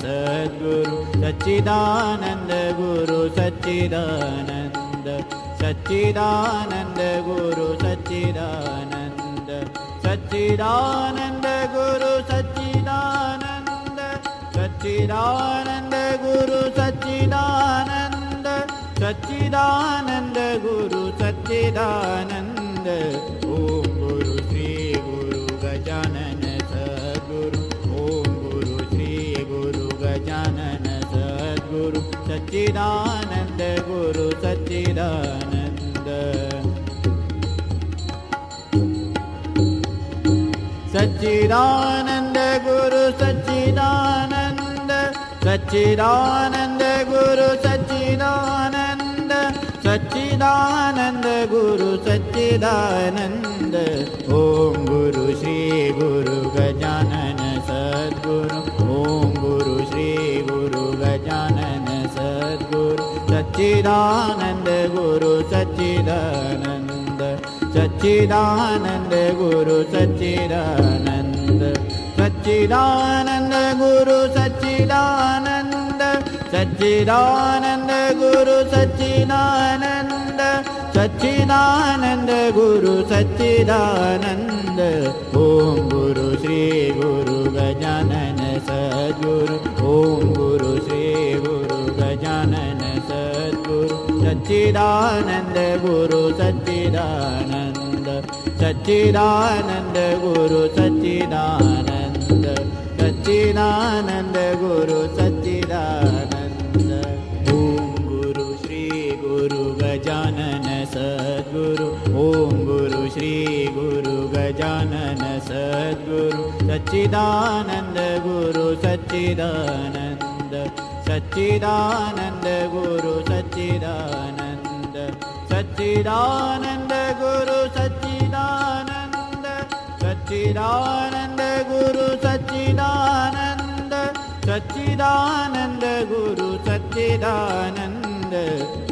सद्गुरु सच्चिदानंद गुरु सच्चिदानंद सच्चिदानंद गुरु सच्चिदानंद सच्चिदानंद गुरु सच्चिदानंद सच्चिदानंद गुरु सच्चिदानंद सच्चिदानंद गुरु सच्चिदानंद ओम गुरु श्री गुरु गजानन सद्गुरु ओम गुरु श्री गुरु गजानन सद्गुरु सच्चिदानंद गुरु सच्चिदानंद सच्चिदानंद गुरु सच्चिदानंद सच्चिदानंद गुरु सच्चिदानंद सच्चिदानंद गुरु सच्चिदानंद ओम गुरु श्री गुरु गजानन सद्गुरु ओम गुरु श्री गुरु गजानन सद्गुरु सच्चिदानंद गुरु सच्चिदानंद सच्चिदानंद गुरु सच्चिदानंद सच्चिदानंद गुरु सच्चिदानंद सच्चिदानंद गुरु सच्चिदानंद सच्चिदानंद गुरु सच्चिदानंद ओम गुरु श्री गुरु गजानन सद्गुरु ओम गुरु श्री गुरु गजानन सद्गुरु सच्चिदानंद गुरु सच्चिदानंद सच्चिदानंद गुरु सच्चिदानंद सच्चिदानंद गुरु सच्चिदानंद ओम गुरु श्री गुरु गजानन सद्गुरु ओम गुरु श्री गुरु गजानन सद्गुरु सच्चिदानंद गुरु सच्चिदानंद सच्चिदानंद गुरु सच्चिदानंद सच्चिदानंद गुरु सच्चिदानंद सच्चिदानंद गुरु सच्चिदानंद सच्चिदानंद गुरु सच्चिदानंद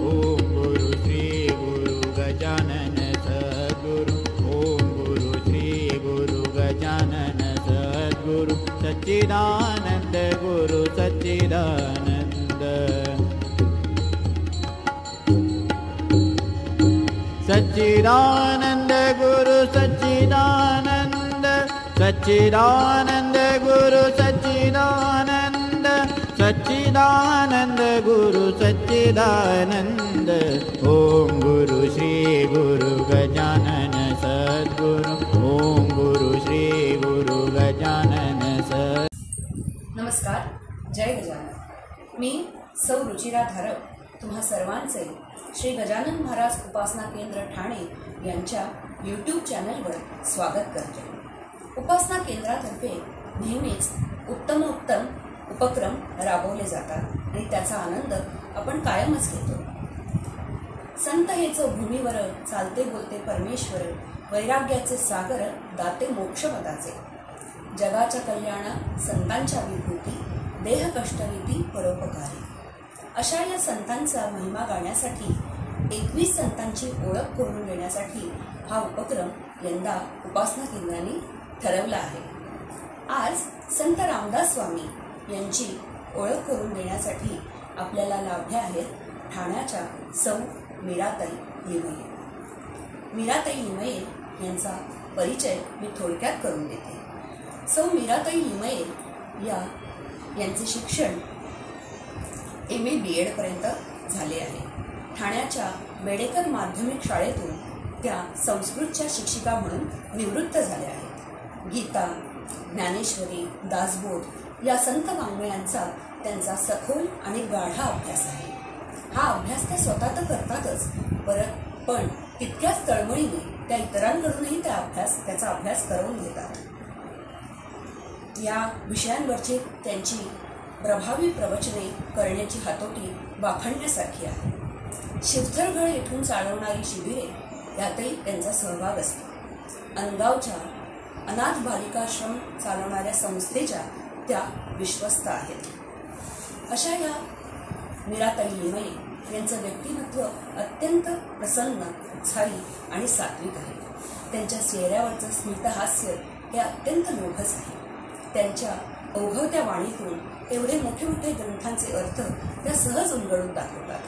ओम गुरु श्री गुरु गजानन सद्गुरु ओम गुरु श्री गुरु गजानन सद्गुरु सच्चिदानंद गुरु सच्चिदानंद सच्चिदानंद गुरु सच्चिदानंद सच्चिदानंद गुरु सच्चिदानंद सच्चिदानंद गुरु सच्चिदानंद ओम गुरु श्री गुरु गजानन सद्गुरु ओम गुरु श्री गुरु गजानन सद्गुरु। नमस्कार, जय गजानन। मी सौ रुचिरा धारक तुम्हा सर्वांचे श्री गजानन महाराज उपासना केंद्र ठाणे यांच्या यूट्यूब चॅनलवर स्वागत करते। उपासना केंद्रातर्फे नेहमीच उत्तम उपक्रम राबवले जातात आणि त्याचा आनंद आपण कायमच घेतो। संत हेच भूमीवर चालते बोलते परमेश्वर, वैराग्याचे सागर दाते मोक्षपदाचे, जगाच्या कल्याणात संतांच्या विभूती, देह कष्टविधी परोपकारी। अशा या संतांचा महिमा गाण्यासाठी 21 संतांची ओळख करून देण्यासाठी हा उपक्रम यंदा उपासना केंद्राने ठरवला आहे। आज संत रामदास स्वामी यांची ओळख करून देण्यासाठी आपल्याला लाभल्या आहेत ठाण्याच्या सौ मीराताई लिमये। मीराताई लिमये यांचा परिचय मी थोडक्यात करून देते। सौ मीराताई लिमये यांचे शिक्षण MA BEd पर्यंत झाले आहे। ठाण्याच्या बेडेकर माध्यमिक शाळेतून त्या संस्कृतच्या शिक्षिका म्हणून निवृत्त झाल्या आहेत। गीता, ज्ञानेश्वरी, दासबोध या संत वाङ्मयांचा त्यांचा सखोल आणि गाढा अभ्यास आहे। हा अभ्यास त्या स्वतः तर करतातच, पण तितक्याच तळमळीने त्या इतरांकडूनही त्याचा अभ्यास करून घेतात। या विषयांवरची त्यांची प्रभावी प्रवचने करण्याची हातोटी वाखाणण्यासारखी आहे। शिवथरगड येथून चालवणारी शिबिरे यातही त्यांचा सहभाग असतो। अनगावच्या अनाथ बालिकाश्रम चालवणाऱ्या संस्थेच्या त्या विश्वस्त आहेत। अशा या मीराताई लिमये यांचं व्यक्तिमत्व अत्यंत प्रसन्न, उत्साही आणि सात्विक आहे। त्यांच्या चेहऱ्यावरचं स्मितहास्य हे अत्यंत लोभस आहे। त्यांच्या ओघवत्या वाणीतून एवढे मोठे मोठे ग्रंथांचे अर्थ त्या सहज उलगडून दाखवतात.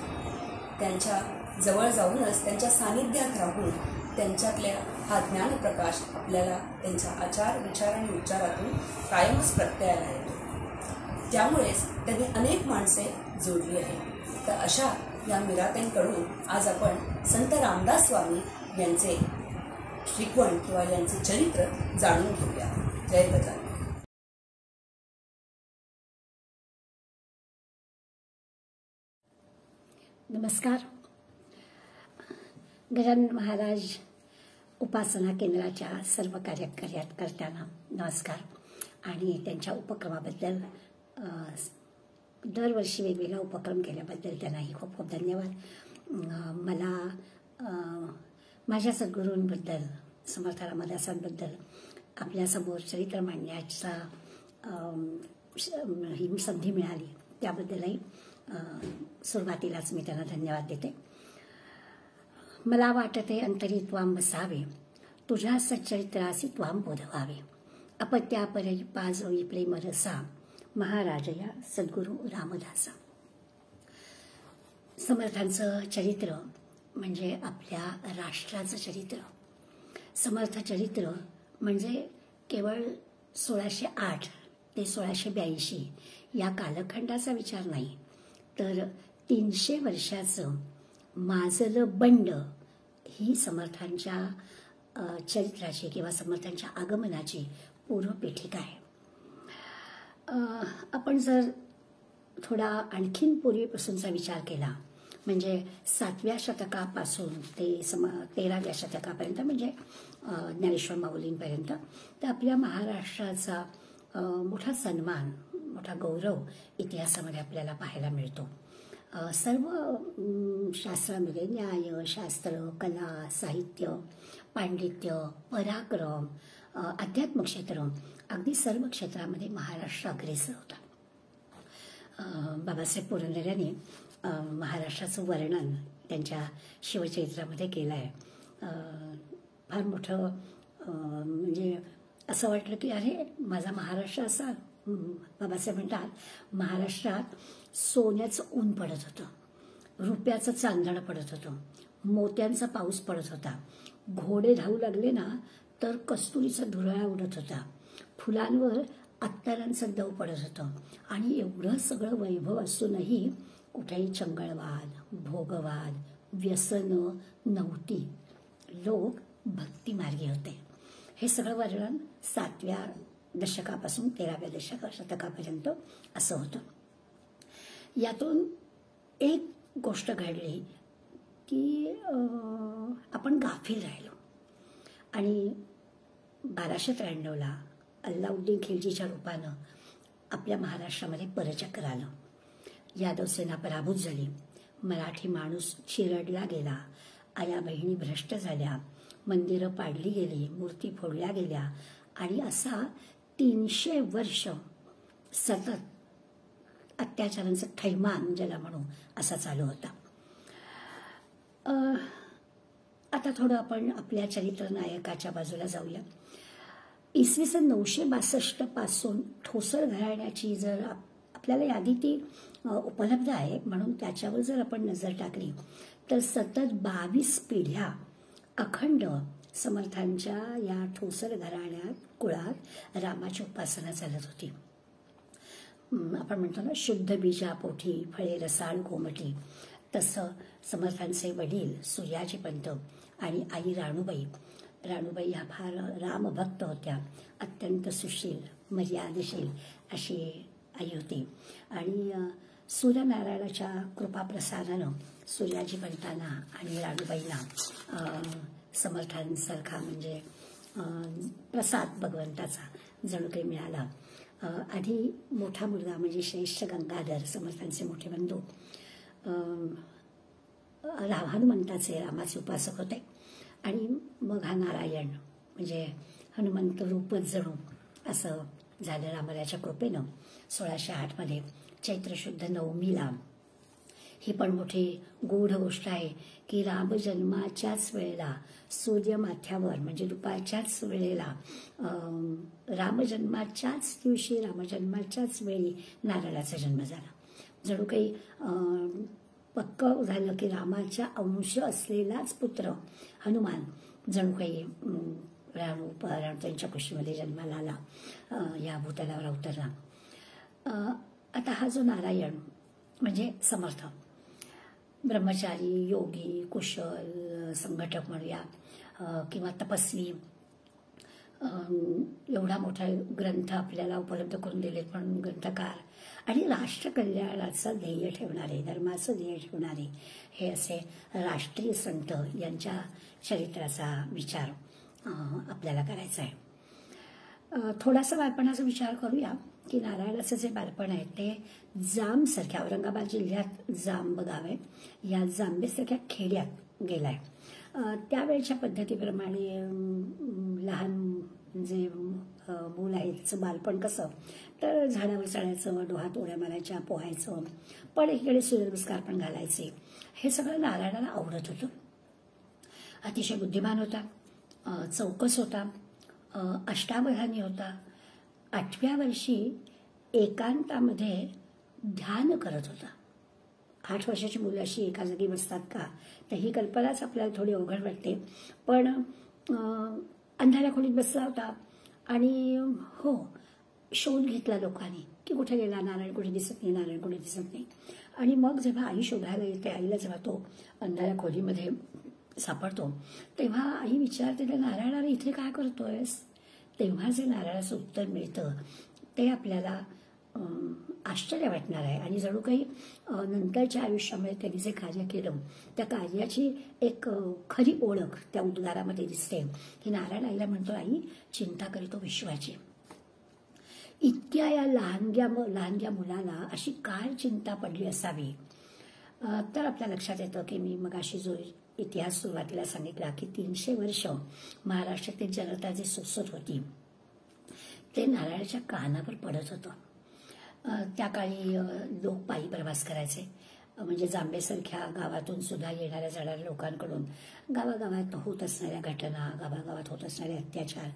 त्यांच्या जवळ जाऊनच त्यांच्या सानिध्यात राहून त्यांच्यातल्या हा ज्ञानप्रकाश आपल्याला त्यांच्या आचार विचार आणि उच्चारातून कायमच प्रत्ययाला येतो. त्यामुळेच त्यांनी अनेक माणसे जोडली आहेत. तर अशा या मीराताईंकडून आज आपण संत रामदास स्वामी यांचे शिकवण किंवा यांचे चरित्र जाणून घेऊया. जय गजानन. नमस्कार. गजानन महाराज उपासना केंद्राच्या सर्व कार्यकर्त्यांना नमस्कार. आणि त्यांच्या उपक्रमाबद्दल दरवर्षी वेगवेगळा उपक्रम केल्याबद्दल त्यांनाही खूप खूप धन्यवाद. मला माझ्या सद्गुरूंबद्दल समर्थ रामदासांबद्दल आपल्यासमोर चरित्र मांडण्याचा ही संधी मिळाली त्याबद्दलही सुरुवातीलाच मी त्यांना धन्यवाद देते. मला वाटते अंतरी त्वाम बसावे, तुझ्या सच्चरित्रासी त्वाम बोधवावे, अपत्यापरी पाजोई प्रेम रसा, महाराजया सद्गुरू रामदासा. समर्थांचं चरित्र म्हणजे आपल्या राष्ट्राचं चरित्र. समर्थ चरित्र म्हणजे केवळ 1608 ते 1682 या कालखंडाचा विचार नाही, तर 300 वर्षाचं माजलं बंड ही समर्थांच्या चरित्राची किंवा समर्थांच्या आगमनाची पूर्वपीठिका आहे. आपण जर थोडा आणखीन पूर्वीपासूनचा विचार केला म्हणजे 7व्या शतकापासून ते 13व्या शतकापर्यंत म्हणजे ज्ञानेश्वर माऊलींपर्यंत, तर आपल्या महाराष्ट्राचा मोठा सन्मान मोठा गौरव इतिहासामध्ये आपल्याला पाहायला मिळतो. सर्व शास्त्रामध्ये न्याय शास्त्र कला साहित्य पांडित्य पराक्रम अध्यात्म क्षेत्र अगदी सर्व क्षेत्रामध्ये महाराष्ट्र अग्रेसर होता. बाबासाहेब पुरंदरे महाराष्ट्राचं वर्णन त्यांच्या शिवचरित्रामध्ये केलं आहे. फार मोठं म्हणजे असं वाटलं की अरे माझा महाराष्ट्र असा. बाबासाहेब म्हणतात महाराष्ट्रात सोन्याचं ऊन पडत होतं, रुपयाचं चांदणं पडत होतं, मोत्यांचा पाऊस पडत होता, घोडे धावू लागले ना तर कस्तुरीचा धुरळा उडत होता, फुलांवर अत्तरांचं दव पडत होतं. आणि एवढं सगळं वैभव असूनही कुठेही चंगळवाद भोगवाद व्यसनं नव्हती. लोक भक्तिमार्गी होते. हे सगळं वर्णन 7व्या दशकापासून 13व्या शतकापर्यंत असं होतं. यातून एक गोष्ट घडली की आपण गाफील राहिलो आणि 1293ला अल्लाउद्दीन खिलजीच्या रूपानं आपल्या महाराष्ट्रामध्ये परचक्र आलं. यादव सेना पराभूत झाली, मराठी माणूस चिरडला गेला, आया बहिणी भ्रष्ट झाल्या, मंदिरं पाडली गेली, मूर्ती फोडल्या गेल्या आणि असा 300 वर्ष सतत अत्याचारांचा थैमान ज्याला म्हणू असा चालू होता. आता थोडं आपण आपल्या चरित्र नायकाच्या बाजूला जाऊया. इसवी सन 962 पासून ठोसर घराण्याची जर आपल्याला यादी ती उपलब्ध आहे म्हणून त्याच्यावर जर आपण नजर टाकली तर सतत 22 पिढ्या अखंड समर्थांच्या या ठोसर घराण्यात कुळात रामाची उपासना चालत होती. आपण म्हणतो ना शुद्ध बीजा पोठी फळे रसाळ कोमटी, तसं समर्थांचे वडील सूर्याजी पंत आणि आई राणूबाई ह्या फार रामभक्त होत्या. अत्यंत सुशील मर्यादेशील अशी आई होती आणि सूर्यनारायणाच्या कृपाप्रसादानं सूर्याजी पंतांना आणि राणूबाईंना समर्थांसारखा म्हणजे प्रसाद भगवंताचा जणू काही मिळाला. आधी मोठा मुलगा म्हणजे श्रेष्ठ गंगाधर समर्थांचे मोठे बंधू हनुमंताचे रामाचे उपासक होते आणि मग हा नारायण म्हणजे हनुमंत रूपच जणू असं झालं रामाच्या कृपेनं. 1608 मध्ये चैत्र शुद्ध नवमीला ही पण मोठी गूढ गोष्ट आहे की रामजन्माच्याच वेळेला सूर्यमाथ्यावर म्हणजे दुपारच्याच वेळेला रामजन्माच्याच दिवशी रामजन्माच्याच वेळी नारळाचा जन्म झाला. जणू काही पक्क झालं की रामाच्या अंश असलेलाच पुत्र हनुमान जणू काही राणू त्यांच्या कुशीमध्ये जन्माला आला, या भूतलावर अवतरला. आता हा जो नारायण म्हणजे समर्थ, ब्रह्मचारी, योगी, कुशल, संघटक म्हणूया किंवा तपस्वी, एवढा मोठा ग्रंथ आपल्याला उपलब्ध करून दिलेत म्हणून ग्रंथकार आणि राष्ट्रकल्याणाचं ध्येय ठेवणारे, धर्माचं ध्येय ठेवणारे हे असे राष्ट्रीय संत यांच्या चरित्राचा विचार आपल्याला करायचा आहे. थोडासा बालपणाचा विचार करूया की नारायणाचं जे बालपण आहे ते जांबसारख्या, औरंगाबाद जिल्ह्यात जांब गाव आहे, या जांबेसारख्या खेड्यात गेलाय. त्यावेळच्या पद्धतीप्रमाणे लहान जे मूल आहे त्याचं बालपण कसं, तर झाडावर चढायचं, डोहात उड्या मारायच्या, पोहायचं, पण एकीकडे सूर्यनमस्कार पण घालायचे. हे सगळं नारायणाला आवडत होतं. अतिशय बुद्धिमान होता, चौकस होता, अष्टावधानी होता. 8व्या वर्षी एकांतामध्ये ध्यान करत होता. 8 वर्षाची मुलं अशी एका जागी बसतात का, तर ही कल्पनाच आपल्याला थोडी अवघड वाटते. पण अंधाऱ्या खोलीत बसला होता आणि हो, शोध घेतला लोकांनी की कुठे गेला नारायण, कुठे दिसत नाही, नारायण कुठे दिसत नाही. आणि मग जेव्हा आई शोधायला येते, आईला जेव्हा तो अंधाऱ्या खोलीमध्ये सापडतो तेव्हा आई विचारते, नारायण अरे इथे काय करतोयस? तेव्हा जे नारायणाचं उत्तर मिळतं ते आपल्याला आश्चर्य वाटणार आहे. आणि जणू काही नंतरच्या आयुष्यामध्ये त्यांनी जे कार्य केलं त्या कार्याची एक खरी ओळख त्या उद्गारामध्ये दिसते की नारायण आईला म्हणतो, आई चिंता करीतो विश्वाची. इतक्या या लहानग्या मुलाला अशी काय चिंता पडली असावी? तर आपल्या लक्षात येतं की मी मगाशी जो इतिहास सुरुवातीला सांगितला की 300 वर्ष महाराष्ट्रातील जनता जी सोसत होती ते नारळाच्या कानावर पडत होतं. त्या काळी लोक पायी प्रवास करायचे, म्हणजे जांबेसारख्या गावातून सुद्धा येणाऱ्या जाणाऱ्या लोकांकडून गावागावात होत असणाऱ्या घटना, गावागावात होत असणारे अत्याचार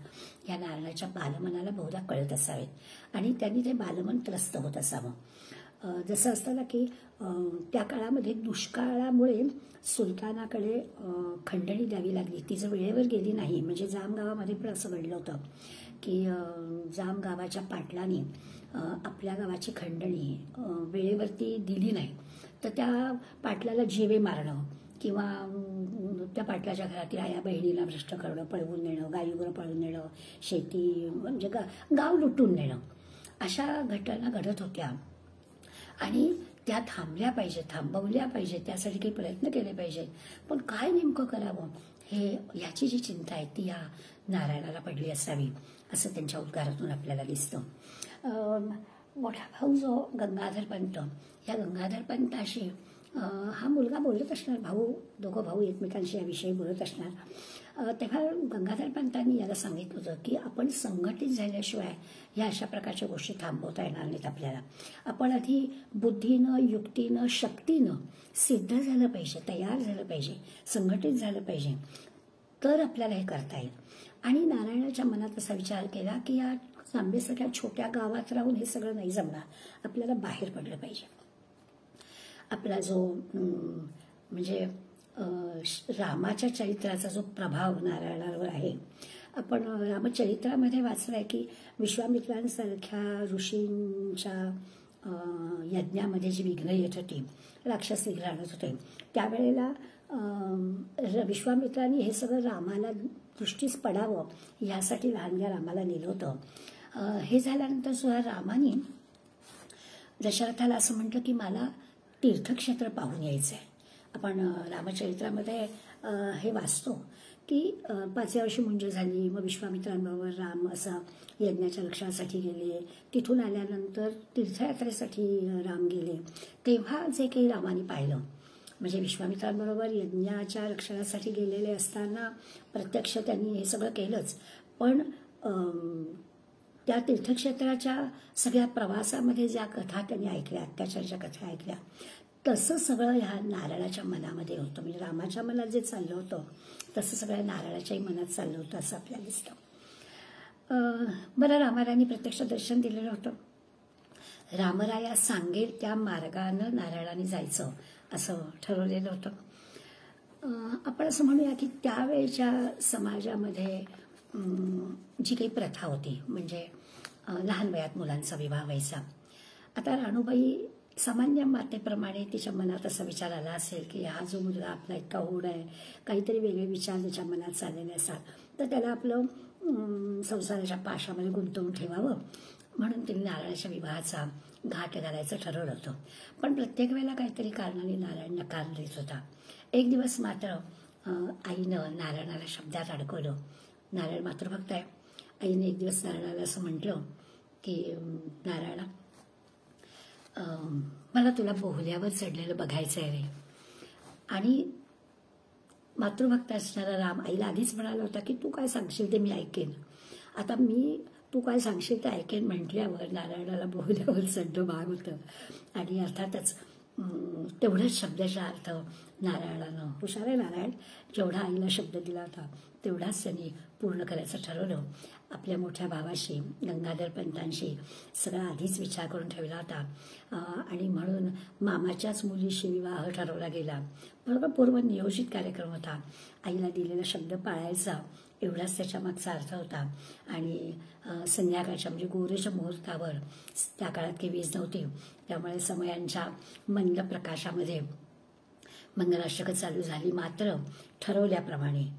या नारळाच्या बालमनाला बहुधा कळत असावेत आणि त्यांनी ते बालमन त्रस्त होत असावं. जसं असतं ना की त्या काळामध्ये दुष्काळामुळे सुलतानाकडे खंडणी द्यावी लागली, ती जर वेळेवर गेली नाही, म्हणजे जाम गावामध्ये पण असं घडलं होतं की जाम गावाच्या पाटलांनी आपल्या गावाची खंडणी वेळेवरती दिली नाही तर त्या पाटलाला जीवे मारणं किंवा त्या पाटलाच्या घरातील आया बहिणीला भ्रष्ट करणं, पळवून नेणं, गायीवर पळवून नेणं, शेती म्हणजे गाव लुटून नेणं, अशा घटना घडत होत्या. आणि त्या थांबवल्या पाहिजेत, त्यासाठी काही प्रयत्न केले पाहिजेत. पण काय नेमकं करावं याची जी चिंता आहे ती या नारायणाला पडली असावी असं त्यांच्या उद्गारातून आपल्याला दिसतं. मोठा भाऊ जो गंगाधर पंत, या गंगाधर पंताशी हा मुलगा बोलत असणार, दोघं भाऊ एकमेकांशी याविषयी बोलत असणार. तेव्हा गंगाधर पंतांनी याला सांगितलं होतं की आपण संघटित झाल्याशिवाय या अशा प्रकारच्या गोष्टी थांबवता येणार नाहीत आपल्याला. आपण आधी बुद्धीनं, युक्तीनं, शक्तीनं सिद्ध झालं पाहिजे, तयार झालं पाहिजे, संघटित झालं पाहिजे, तर आपल्याला हे करता येईल. आणि नारायणाच्या मनात असा विचार केला की या जांबेसारख्या छोट्या गावात राहून हे सगळं नाही जमणार, आपल्याला बाहेर पडलं पाहिजे. आपला जो म्हणजे रामाच्या चरित्राचा जो प्रभाव नारायणावर आहे, आपण रामचरित्रामध्ये वाचलंय की विश्वामित्रांसारख्या ऋषींच्या यज्ञामध्ये जी विघ्न येत होती, राक्षस विघ्न आणत होते, त्यावेळेला विश्वामित्रांनी हे सगळं रामाला दृष्टीस पडावं यासाठी लहानग्या रामाला नेलं होतं. हे झाल्यानंतर सुद्धा रामाने दशरथाला असं म्हटलं की मला तीर्थक्षेत्र पाहून यायचं आहे. आपण रामचरित्रामध्ये हे वाचतो की 5व्या वर्षी मुंज झाली, मग विश्वामित्रांबरोबर राम असं यज्ञाच्या रक्षणासाठी गेले, तिथून आल्यानंतर तीर्थयात्रेसाठी राम गेले. तेव्हा जे काही रामाने पाहिलं, म्हणजे विश्वामित्रांबरोबर यज्ञाच्या रक्षणासाठी गेलेले असताना प्रत्यक्ष त्यांनी हे सगळं केलंच, पण त्या तीर्थक्षेत्राच्या सगळ्या प्रवासामध्ये ज्या कथा त्यांनी ऐकल्या, अत्याचाराच्या कथा ऐकल्या, तसं सगळं ह्या नारळाच्या मनामध्ये होतं. म्हणजे रामाच्या मनात जे चाललं होतं तसं सगळ्या नारळाच्याही मनात चाललं होतं असं आपल्याला दिसतं. बरं, रामारायांनी प्रत्यक्ष दर्शन दिलेलं होतं. रामराया सांगेल त्या मार्गानं नारळाने जायचं असं ठरवलेलं होतं. आपण असं म्हणूया की त्यावेळच्या समाजामध्ये जी काही प्रथा होती, म्हणजे लहान वयात मुलांचा विवाह व्हायचा. आता राणूबाई सामान्य मातेप्रमाणे तिच्या मनात असा विचार आला असेल की हा जो मुलगा आपला इतका ओढ आहे, काहीतरी वेगळे विचार त्याच्या मनात चाललेले असतात, तर त्याला आपलं संसाराच्या पाशामध्ये गुंतवून ठेवावं, म्हणून तिने नारायणाच्या विवाहाचा घाट घालायचं ठरवलं होतं. पण प्रत्येक वेळेला काहीतरी कारणाने नारायण नकार देत होता. एक दिवस मात्र आईनं नारायणाला शब्दात अडकवलं. नारायण मातृभक्त आहे. आईने एक दिवस नारायणाला असं म्हटलं की नारायणा, मला तुला बोहल्यावर चढलेलं बघायचं आहे रे. आणि मातृभक्त असणारा राम आईला आधीच म्हणाला होता की तू काय सांगशील ते मी ऐकेन. आता तू काय सांगशील ते ऐकेन म्हटल्यावर नारायणाला बोहल्यावर चढणं भाग होतं. आणि अर्थातच तेवढाच शब्दाचा अर्थ नारायणानं, हुशार आहे नारायण, जेवढा आईला शब्द दिला होता तेवढाच त्यांनी पूर्ण करायचं ठरवलं. आपल्या मोठ्या भावाशी, गंगाधर पंतांशी सगळा आधीच विचार करून ठेवला होता. आणि म्हणून मामाच्याच मुलीशी विवाह ठरवला गेला. बरोबर पूर्व नियोजित कार्यक्रम होता. आईला दिलेला शब्द पाळायचा एवढाच त्याच्या मागचा अर्थ होता. आणि संध्याकाळच्या म्हणजे गोरेच्या मुहूर्तावर, त्या काळात काही वीज नव्हती, त्यामुळे समयांच्या मंद प्रकाशामध्ये मंगलाष्टकं चालू झाली. मात्र ठरवल्याप्रमाणे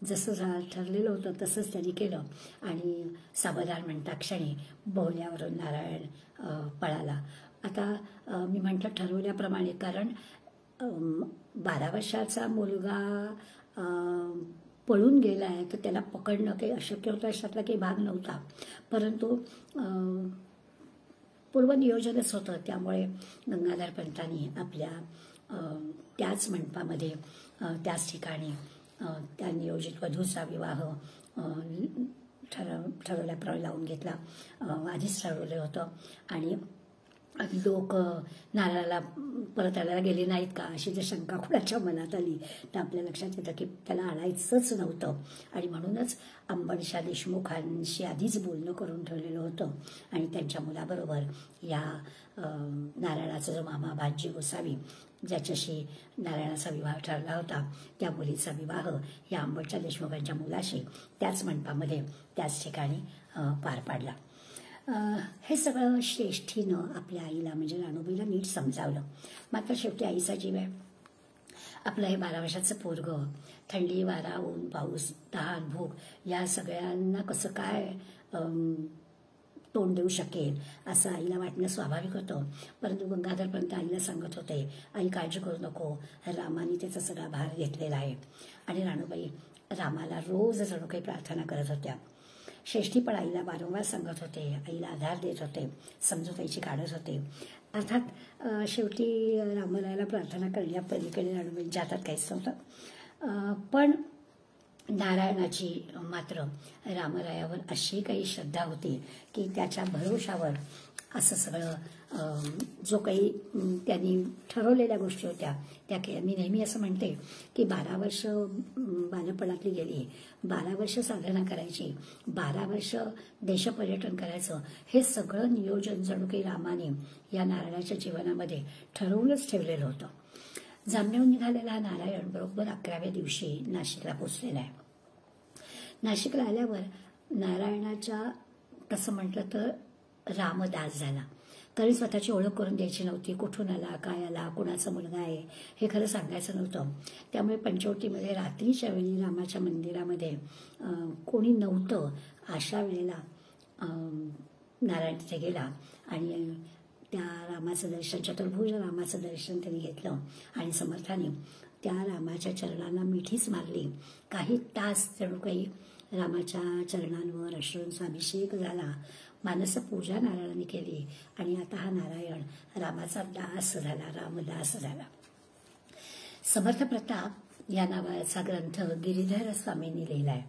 जसं ठरलेलं होतं तसंच त्यांनी केलं. आणि साबदार म्हणता क्षणी बोहल्यावरून नारायण पळाला. आता मी म्हटलं ठरवल्याप्रमाणे, कारण 12 वर्षाचा मुलगा पळून गेला आहे तर त्याला पकडणं काही अशक्य होतं, अशातला काही भाग नव्हता. परंतु पूर्वनियोजनच होतं. त्यामुळे गंगाधर पंतांनी आपल्या त्याच मंडपामध्ये, त्याच ठिकाणी त्या नियोजित वधूचा विवाह ठरवल्याप्रमाणे लावून घेतला. आधीच ठरवलं होतं. आणि लोक नारळाला परत आणायला गेले नाहीत का अशी जर शंका कुणाच्या मनात आली तर आपल्या लक्षात येतं की त्याला आणायचंच नव्हतं. आणि म्हणूनच अंबडशा देशमुखांशी आधीच बोलणं करून ठेवलेलं होतं. आणि त्यांच्या मुलाबरोबर या नारायणाचा जो मामा भाजी गोसावी, ज्याच्याशी नारायणाचा विवाह ठरला होता, त्या मुलीचा विवाह या अंबडशा देशमुखांच्या मुलाशी त्याच मंडपामध्ये, त्याच ठिकाणी पार पाडला. हे सगळं श्रेष्ठीनं आपल्या आईला म्हणजे राणूबाईला नीट समजावलं. मात्र शेवटी आईचा जीव आहे. आपलं हे 12 वर्षाचं पोरगं थंडी, वारा, ऊन, पाऊस, तहान, भूक या सगळ्यांना कसं काय तोंड देऊ शकेल असं आईला वाटणं स्वाभाविक होतं. परंतु गंगाधर पंत आईला सांगत होते, आई काळजी करू नको, रामाने त्याचा सगळा भार घेतलेला आहे. आणि राणूबाई रामाला रोज जणू काही प्रार्थना करत होत्या. श्रेष्ठी पण आईला वारंवार सांगत होते, आईला आधार देत होते, समजूताईची काढत होते. अर्थात शेवटी रामरायाला प्रार्थना करण्यापलीकडे राणूबाईंच्या हातात काहीच नव्हतं. पण नारायणाची मात्र रामरायावर अशी काही श्रद्धा होती की त्याच्या भरोशावर असं सगळं जो काही त्यांनी ठरवलेल्या गोष्टी होत्या त्या मी नेहमी असं म्हणते की 12 वर्ष बालपणातली गेली, 12 वर्ष साधना करायची, 12 वर्ष देशपर्यटन करायचं, हे सगळं नियोजन जणू काही रामाने या नारायणाच्या जीवनामध्ये ठरवूनच ठेवलेलं होतं. जामण्याहून निघालेला नारायण बरोबर 11व्या दिवशी नाशिकला पोचलेला आहे. नाशिकला आल्यावर नारायणाच्या तसं म्हटलं तर रामदास झाला. कारण स्वतःची ओळख करून द्यायची नव्हती. कुठून आला, काय आला, कुणाचा मुलगा आहे हे खरं सांगायचं नव्हतं. त्यामुळे पंचवटीमध्ये रात्रीच्या वेळी रामाच्या मंदिरामध्ये कोणी नव्हतं. अशा वेळेला नारायण तिथे गेला आणि त्या रामाचं दर्शन, चतुर्भुज रामाचं दर्शन त्यांनी घेतलं. आणि समर्थाने त्या रामाच्या चरणांना मिठीच मारली. काही तास जणू काही रामाच्या चरणांवर अश्रूंचा अभिषेक झाला. मानस पूजा नारायणाने केली. आणि आता हा नारायण रामाचा दास झाला, रामदास झाला. समर्थ प्रताप या नावाचा ग्रंथ गिरीधर स्वामींनी लिहिलाय.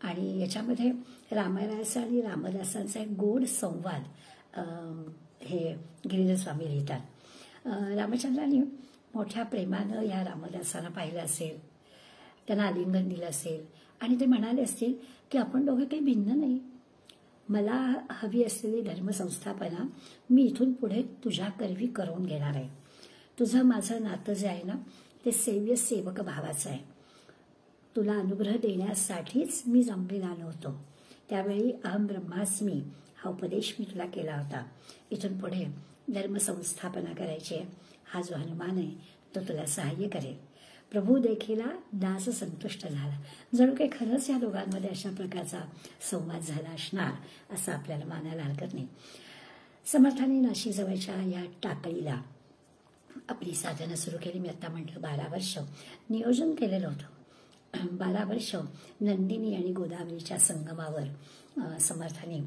आणि याच्यामध्ये रामायणाचा आणि रामदासांचा एक गोड संवाद हे गिरीधर स्वामी लिहितात. रामचंद्रांनी मोठ्या प्रेमानं या रामदासांना पाहिलं असेल, त्यांना आलिंगन दिलं असेल आणि ते म्हणाले असतील की आपण दोघे काही भिन्न नाही. मला हवी असलेली धर्मसंस्थापना मी इथून पुढे तुझ्या करवी करून घेणार आहे. तुझं माझं नातं जे आहे ना ते सेव्य सेवक भावाचं आहे. तुला अनुग्रह देण्यासाठीच मी जमलेला नव्हतो. त्यावेळी अहम ब्रह्मास्मी हा उपदेश मी तुला केला होता. इथून पुढे धर्मसंस्थापना करायची आहे. हा जो हनुमान आहे तो तुला सहाय्य करेल. प्रभू देखील दास संतुष्ट झाला. जणू काही खरंच या दोघांमध्ये अशा प्रकारचा संवाद झाला असणार असं आपल्याला मानायला हरकत नाही. समर्थांनी नाशिकजवळच्या या टाकळीला आपली साधना सुरू केली. मी आता म्हटलं 12 वर्ष नियोजन केलेलं होतं. 12 वर्ष नंदिनी आणि गोदावरीच्या संगमावर समर्थांनी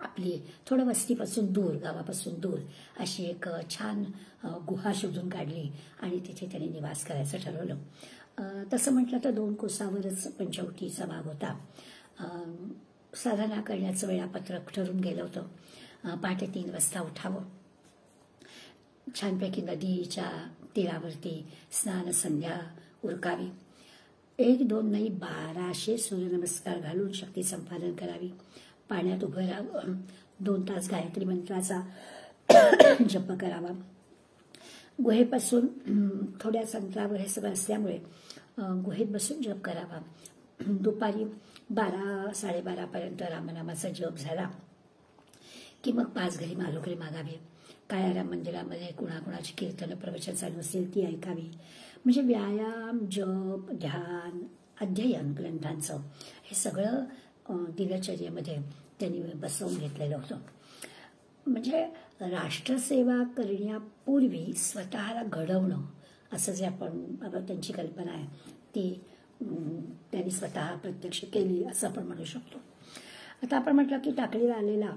आपली थोडं वस्तीपासून दूर, गावापासून दूर अशी एक छान गुहा शोधून काढली आणि तिथे त्यांनी निवास करायचं ठरवलं. तसं म्हटलं तर 2 कोसावरच पंचवटीचा भाग होता. साधना करण्याचं वेळापत्रक ठरून गेलं होतं. पहाटे 3 वाजता उठावं, छानपैकी नदीच्या तीरावरती स्नान संध्या उरकावी, 1-2 नाही 1200 सूर्यनमस्कार घालून शक्ती संपादन करावी, पाण्यात उभं राहावं, 2 तास गायत्री मंत्राचा जप करावा. गुहेपासून थोड्याच अंतरावर हे सगळं असल्यामुळे गुहेत बसून जप करावा. दुपारी 12-12:30 पर्यंत रामनामाचा जप झाला की मग 5 घरी मालोकरी मागावी. काळ्या मंदिरामध्ये कुणाकुणाची कीर्तन प्रवचन चालू असेल ती ऐकावी. म्हणजे व्यायाम, जप, ध्यान, अध्ययन ग्रंथांचं हे सगळं दिनचर्येमध्ये त्यांनी बसवून घेतलेलं होतं. म्हणजे राष्ट्रसेवा करण्यापूर्वी स्वतःला घडवणं असं जे आपण त्यांची कल्पना आहे ती त्यांनी स्वतः प्रत्यक्ष केली असं आपण म्हणू शकतो. आता आपण म्हटलं की टाकळीला आलेला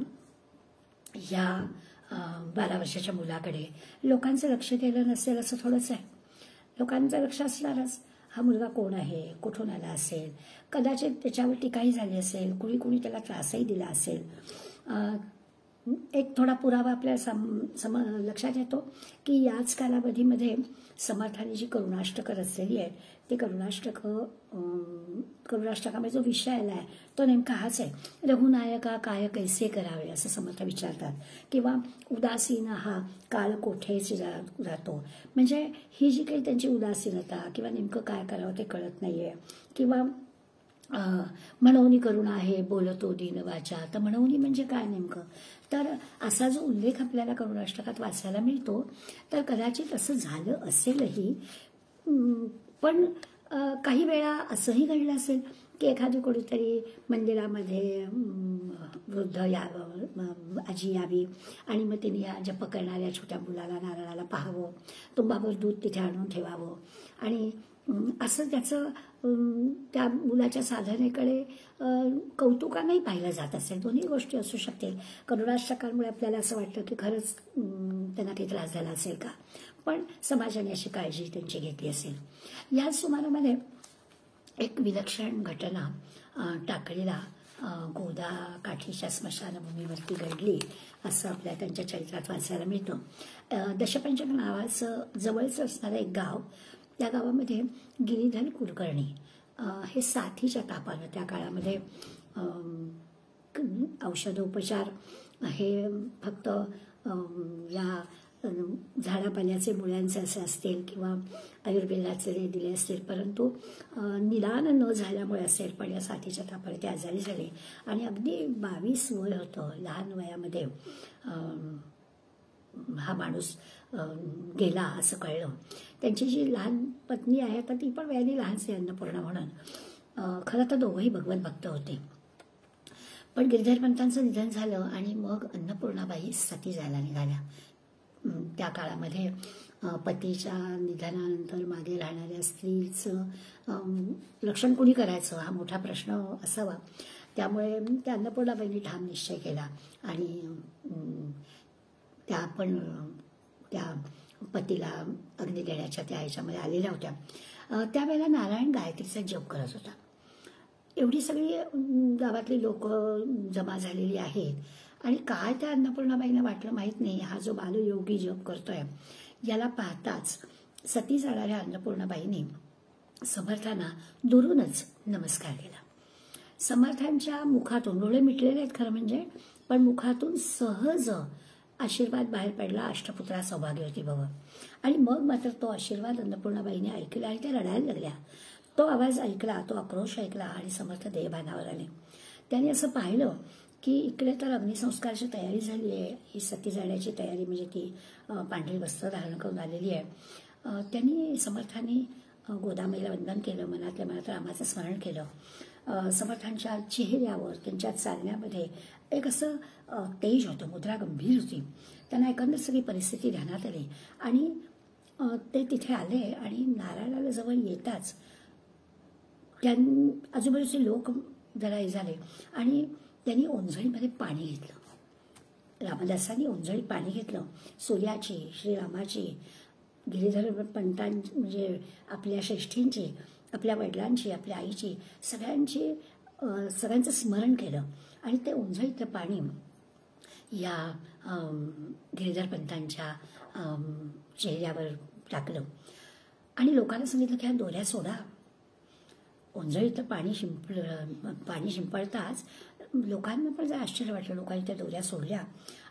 या 12 वर्षाच्या मुलाकडे लोकांचं लक्ष गेलं नसेल असं थोडंच आहे. लोकांचं लक्ष असणारच. हा मुलगा कोण आहे, कुठून आला असेल, कदाचित त्याच्यावर टीकाही झाली असेल, कुणी त्याला त्रासही दिला असेल. एक थोडा पुरावा आपल्या लक्षात येतो की याच कालावधीमध्ये समर्थांनी जी करुणाष्टक रचलेली आहेत ते करुणाष्टकामध्ये जो विषय आला आहे तो नेमका हाच आहे. रघुनायका काय कैसे करावे असं समर्थ विचारतात. किंवा उदासीन हा काळ कोठेच जातो. म्हणजे ही जी काही त्यांची उदासीनता किंवा नेमकं काय करावं ते कळत नाहीये. किंवा म्हणवनी करुणा आहे बोलतो दीन वाचा. तर म्हणवनी म्हणजे काय नेमकं, तर असा जो उल्लेख आपल्याला करुणाष्टकात वाचायला मिळतो तर कदाचित असं झालं असेलही. पण काही वेळा असंही घडलं असेल की एखादी कोणीतरी मंदिरामध्ये वृद्ध आजी यावी आणि मग तिने या जप करणाऱ्या छोट्या मुलाला नारळाला पाहावं, तुंबावर दूध तिथे आणून ठेवावं आणि असं त्याचं त्या मुलाच्या साधनेकडे कौतुकानंही पाहिलं जात असेल. दोन्ही गोष्टी असू शकतील. करुणाष्टकांमुळे आपल्याला असं वाटतं की खरंच त्यांना काही त्रास झाला असेल का, पण समाजाने अशी काळजी त्यांची घेतली असेल. याच सुमारामध्ये एक विलक्षण घटना टाकळीला गोदा काठीच्या स्मशानभूमीवरती घडली असं आपल्या त्यांच्या चरित्रात वाचायला मिळतं. दशपंचक नावाचं जवळचं असणारं एक गाव, त्या गावामध्ये गिरीधर कुलकर्णी हे साथीच्या तापानं त्या काळामध्ये औषधोपचार हे फक्त या झाडापाल्याचे मुळ्यांचे असे असतील किंवा आयुर्वेदाचे दिले असतील, परंतु निदान न झाल्यामुळे असेल, पण या साथीच्या तापाने ते आजारी झाले आणि अगदी 22 वय होतं. लहान वयामध्ये हा माणूस गेला असं कळलं. त्यांची जी लहान पत्नी आहे तर ती पण वयाने लहानसे अन्नपूर्णा म्हणून. खरं तर दोघंही भगवत भक्त होते. पण गिरिधरपंतांचं निधन झालं आणि मग अन्नपूर्णाबाई सती जायला निघाल्या. त्या काळामध्ये पतीच्या निधनानंतर मागे राहणाऱ्या स्त्रीचं रक्षण कोणी करायचं हा मोठा प्रश्न असावा. त्यामुळे त्या अन्नपूर्णाबाईंनी ठाम निश्चय केला आणि त्या पण त्या पतीला अग्नी देण्याच्या त्या ह्याच्यामध्ये आलेल्या होत्या. त्यावेळेला नारायण गायत्रीचा जप करत होता. एवढी सगळी गावातली लोक जमा झालेली आहेत आणि काय त्या अन्नपूर्णाबाईंना वाटलं माहीत नाही, हा जो बालयोगी जप करतोय याला पाहताच सती जाणाऱ्या अन्नपूर्णाबाईंनी समर्थांना दुरूनच नमस्कार केला. समर्थांच्या मुखातून, डोळे मिटलेले आहेत खरं म्हणजे, पण मुखातून सहज आशीर्वाद बाहेर पडला, अष्टपुत्रा सौभाग्यवती भव. आणि मग मात्र तो आशीर्वाद अन्नपूर्णाबाईने ऐकला आणि त्या रडायला लागल्या. तो आवाज ऐकला, तो आक्रोश ऐकला आणि समर्थ देहभानावर आले. त्यांनी असं पाहिलं की इकडे तर अग्निसंस्काराची तयारी झाली आहे, ही सती जाण्याची तयारी, म्हणजे ती पांढरी वस्त्र धारण करून आलेली आहे. त्यांनी समर्थांनी गोदामाईला वंदन केलं, मनातल्या मनात रामाचं स्मरण केलं. समर्थांच्या चेहऱ्यावर, त्यांच्या चालण्यामध्ये एक असं तेज होतं, मुद्रा गंभीर होती. त्यांना एकंदर सगळी परिस्थिती ध्यानात आली आणि ते तिथे आले आणि नारायणाला जवळ येताच आजूबाजूचे लोक जरा हे झाले आणि त्यांनी ओंजळीमध्ये पाणी घेतलं. रामदासांनी ओंजळीत पाणी घेतलं. सूर्याची, श्रीरामाची, गिरीधर पंतांची, म्हणजे आपल्या श्रेष्ठींची, आपल्या वडिलांची, आपल्या आईची, सगळ्यांचं स्मरण केलं आणि ते ओंजळीतलं पाणी या गिरीधर पंतांच्या चेहऱ्यावर टाकलं आणि लोकांना सांगितलं की ह्या दोऱ्या सोडा. ओंजळीतलं पाणी शिंपडताच लोकांना पण जरा आश्चर्य वाटलं. लोकांनी त्या दोऱ्या सोडल्या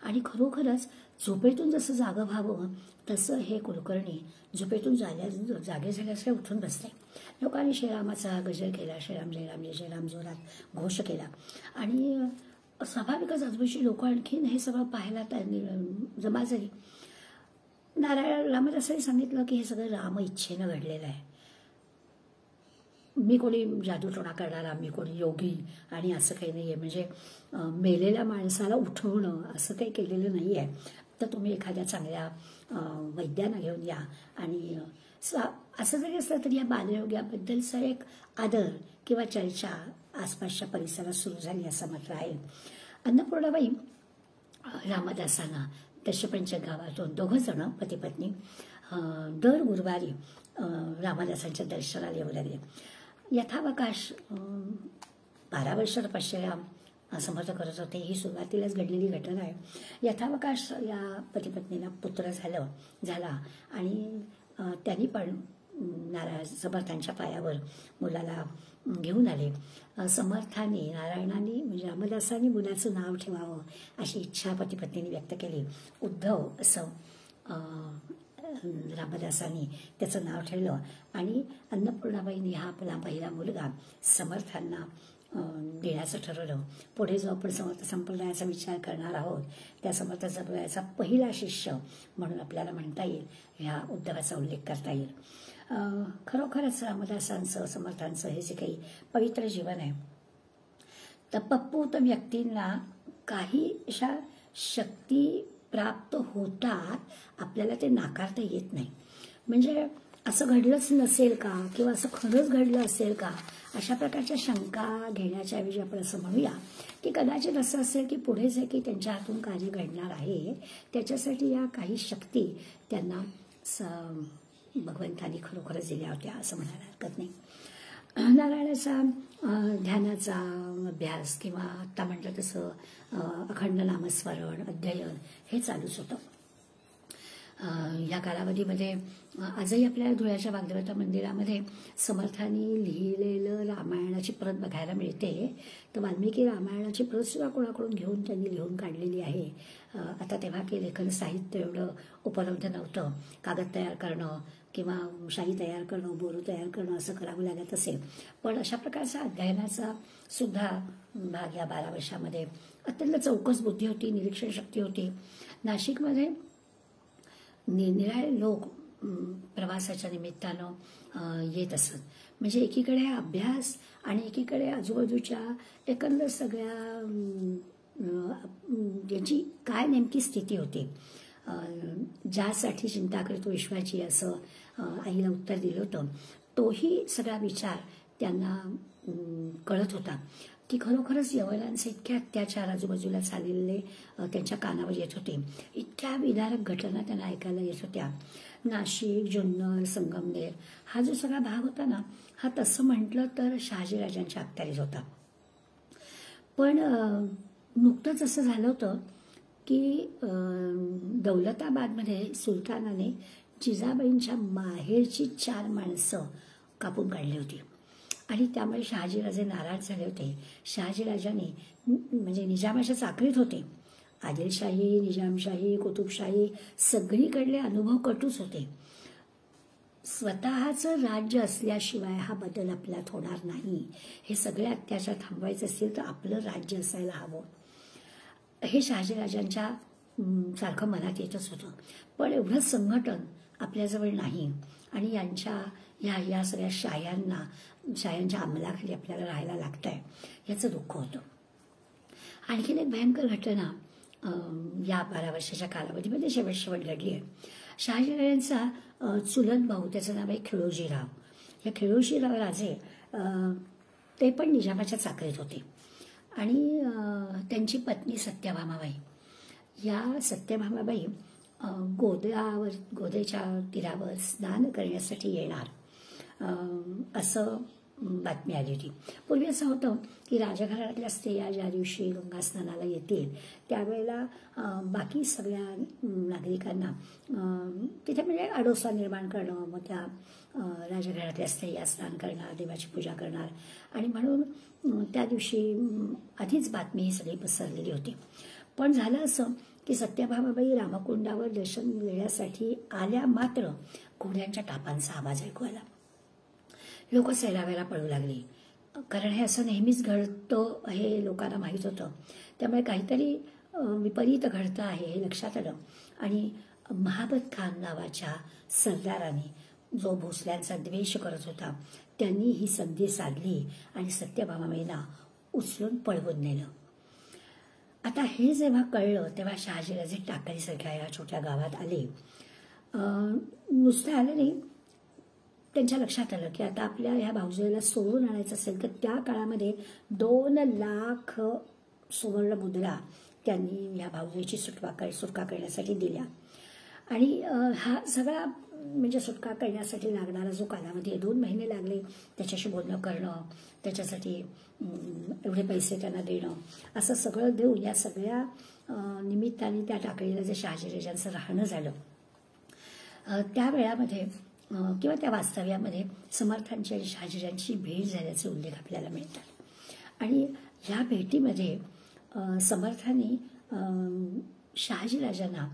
आणि खरोखरच झोपेतून जसं जागं व्हावं तसं हे कुलकर्णी झोपेतून जागे झाल्यास उठून बसले. लोकांनी श्रीरामाचा गजर केला, श्रीराम जय राम जय श्रीराम जोरात घोष केला आणि स्वाभाविकच आजूबाजूची लोक आणखीन हे सगळं पाहायला जमा झाली. नारायण रामदासांनी सांगितलं की हे सगळं राम इच्छेनं घडलेलं आहे. मी कोणी जादूटोणा करणारा, मी कोणी योगी आणि असं काही नाही आहे, म्हणजे मेलेल्या माणसाला उठवणं असं काही केलेलं नाही आहे. तर तुम्ही एखाद्या चांगल्या वैद्यांना घेऊन या. आणि असं जरी असलं तरी या बालयोग्याबद्दलचा एक आदर किंवा चर्चा आसपासच्या परिसरात सुरू झाली असं मात्र आहे. अन्नपूर्णाबाई रामदासांना दशपंच गावातून दोघं जण पती पत्नी दर गुरुवारी रामदासांच्या दर्शनाला येऊ लागले. यथावकाश 12 वर्ष तपश्चर्या समर्थ करत होते. ही सुरुवातीलाच घडलेली घटना आहे. यथावकाश या पतीपत्नीला पुत्र झाला आणि त्यांनी पण समर्थांच्या पायावर मुलाला घेऊन आले. समर्थांनी, नारायणांनी म्हणजे रामदासांनी मुलाचं नाव ठेवावं अशी इच्छा पतीपत्नीने व्यक्त केली. उद्धव असं रामदासांनी त्याचं नाव ठेवलं आणि अन्नपूर्णाबाईंनी हा आपला पहिला मुलगा समर्थांना देण्याचं ठरवलं. पुढे जो आपण समर्थ संप्रदायाचा विचार करणार आहोत त्या समर्थ संप्रदायाचा पहिला शिष्य म्हणून आपल्याला म्हणता येईल, ह्या उद्धवाचा उल्लेख करता येईल. खरोखरच रामदासांचं, समर्थांचं हे जे काही पवित्र जीवन आहे, तपस्पूत व्यक्तींना काही अशा शक्ती प्राप्त होतात, आपल्याला ते नाकारता येत नाही. म्हणजे असं घडलंच नसेल का किंवा असं खरंच घडलं असेल का अशा प्रकारच्या शंका घेण्याच्या ऐवजी आपण असं म्हणूया की कदाचित असं असेल की पुढे जे की त्यांच्या हातून कार्य घडणार आहे त्याच्यासाठी या काही शक्ती त्यांना भगवंतांनी खरोखरच दिल्या होत्या असं म्हणायला हरकत नाही. नारायणाचा ध्यानाचा अभ्यास किंवा आता म्हटलं तसं अखंड नामस्मरण, अध्ययन हे चालूच होतं. या कालावधीमध्ये आजही आपल्याला धुळ्याच्या वाग्देवता मंदिरामध्ये समर्थांनी लिहिलेलं रामायणाची प्रत बघायला मिळते. तर वाल्मिकी रामायणाची प्रत सुद्धा कोणाकडून घेऊन त्यांनी लिहून काढलेली आहे. आता तेव्हा की लेखन साहित्य एवढं उपलब्ध नव्हतं. कागद तयार करणं किंवा शाई तयार करणं, बोरू तयार करणं असं करावं लागत असेल. पण अशा प्रकारचा अध्ययनाचा सुद्धा भाग या 12 वर्षामध्ये अत्यंत चौकस बुद्धी होती, निरीक्षण शक्ती होती. नाशिकमध्ये निराळे लोक प्रवासाच्या निमित्तानं येत असत. म्हणजे एकीकडे अभ्यास आणि एकीकडे आजूबाजूच्या एकंदर सगळ्या ज्याची काय नेमकी स्थिती होती, ज्यासाठी चिंता करतो विश्वाची असं आईला उत्तर दिलं होतं, तोही सगळा विचार त्यांना कळत होता की खरोखरच यवनांचे इतके अत्याचार आजूबाजूला चाललेले त्यांच्या कानावर येत होते. इतक्या विदारक घटना त्यांना ऐकायला येत होत्या. नाशिक, जुन्नर, संगमनेर हा जो सगळा भाग होता ना, हा तसं म्हटलं तर शहाजीराजांच्या अखत्यारीत होता. पण नुकतंच असं झालं होतं की दौलताबादमध्ये सुलतानाने जिजाबाईंच्या माहेरची 4 माणसं कापून काढली होती आणि त्यामुळे शहाजीराजे नाराज झाले होते. शहाजीराजांनी म्हणजे निजामाच्या चाकरीत होते. आदिलशाही, निजामशाही, कुतुबशाही सगळीकडले अनुभव कटूच होते. स्वतःचं राज्य असल्याशिवाय हा बदल आपल्यात होणार नाही. हे सगळे अत्याचार थांबवायचे असतील तर आपलं राज्य असायला हवं, हे शहाजीराजांच्या सारखं मनात येतच होतं. पण एवढं संघटन आपल्याजवळ नाही आणि या सगळ्या शायांच्या अंमलाखाली आपल्याला राहायला लागत आहे, याचं दुःख होतं. आणखीन एक भयंकर घटना या 12 वर्षाच्या कालावधीमध्ये शेवट घडली आहे. शहाजीराजांचा चुलत भाऊ, त्याचं नाव आहे खिळोजीराव. या खिळोजीराव राजे ते पण निजामाच्या चाकरीत होते आणि त्यांची पत्नी सत्यभामाबाई. या सत्यभामाबाई गोदेच्या तीरावर स्नान करण्यासाठी येणार असं बातमी आली होती. पूर्वी असं होतं की राजघराण्यातल्या स्त्रिया ज्या दिवशी गंगा स्नानाला येतील त्यावेळेला बाकी सगळ्या नागरिकांना तिथे म्हणजे अडोसा निर्माण करणं, मग त्या राजघराण्यातल्या स्त्रिया स्नान करणार, देवाची पूजा करणार आणि म्हणून त्या दिवशी आधीच बातमी ही सगळी पसरलेली होती. पण झालं असं की सत्यभामाबाई रामकुंडावर दर्शन घेण्यासाठी आल्या मात्र घोड्यांच्या टापांचा आवाज ऐकू आला. लोक सैरावेला पळू लागली, कारण हे असं नेहमीच घडतं हे लोकांना माहीत होतं. त्यामुळे काहीतरी विपरीत घडतं आहे हे लक्षात आलं आणि महाबत खान नावाच्या सरदाराने, जो भोसल्यांचा द्वेष करत होता, त्यांनी ही संधी साधली आणि सत्यभामाबाईंना उचलून पळवून नेलं. आता हे जेव्हा कळलं तेव्हा शहाजीराजे टाकळीसारख्या या छोट्या गावात आले. नुसतं आले नाही, त्यांच्या लक्षात आलं की आता आपल्या ह्या भाऊजाईला सोडून आणायचं असेल तर त्या काळामध्ये 2 लाख सुवर्ण मुद्रा त्यांनी ह्या भाऊजाईची सुटका करण्यासाठी दिल्या आणि हा सगळा म्हणजे सुटका करण्यासाठी लागणारा जो कालावधी आहे 2 महिने लागले त्याच्याशी बोलणं करणं, त्याच्यासाठी एवढे पैसे त्यांना देणं, असं सगळं देऊन या सगळ्या निमित्ताने त्या टाकळीला जे शहाजीराजांचं राहणं झालं त्या वेळामध्ये किंवा त्या वास्तव्यामध्ये समर्थांची आणि शहाजीराजांची भेट झाल्याचे उल्लेख आपल्याला मिळतात. आणि ह्या भेटीमध्ये समर्थांनी शहाजीराजांना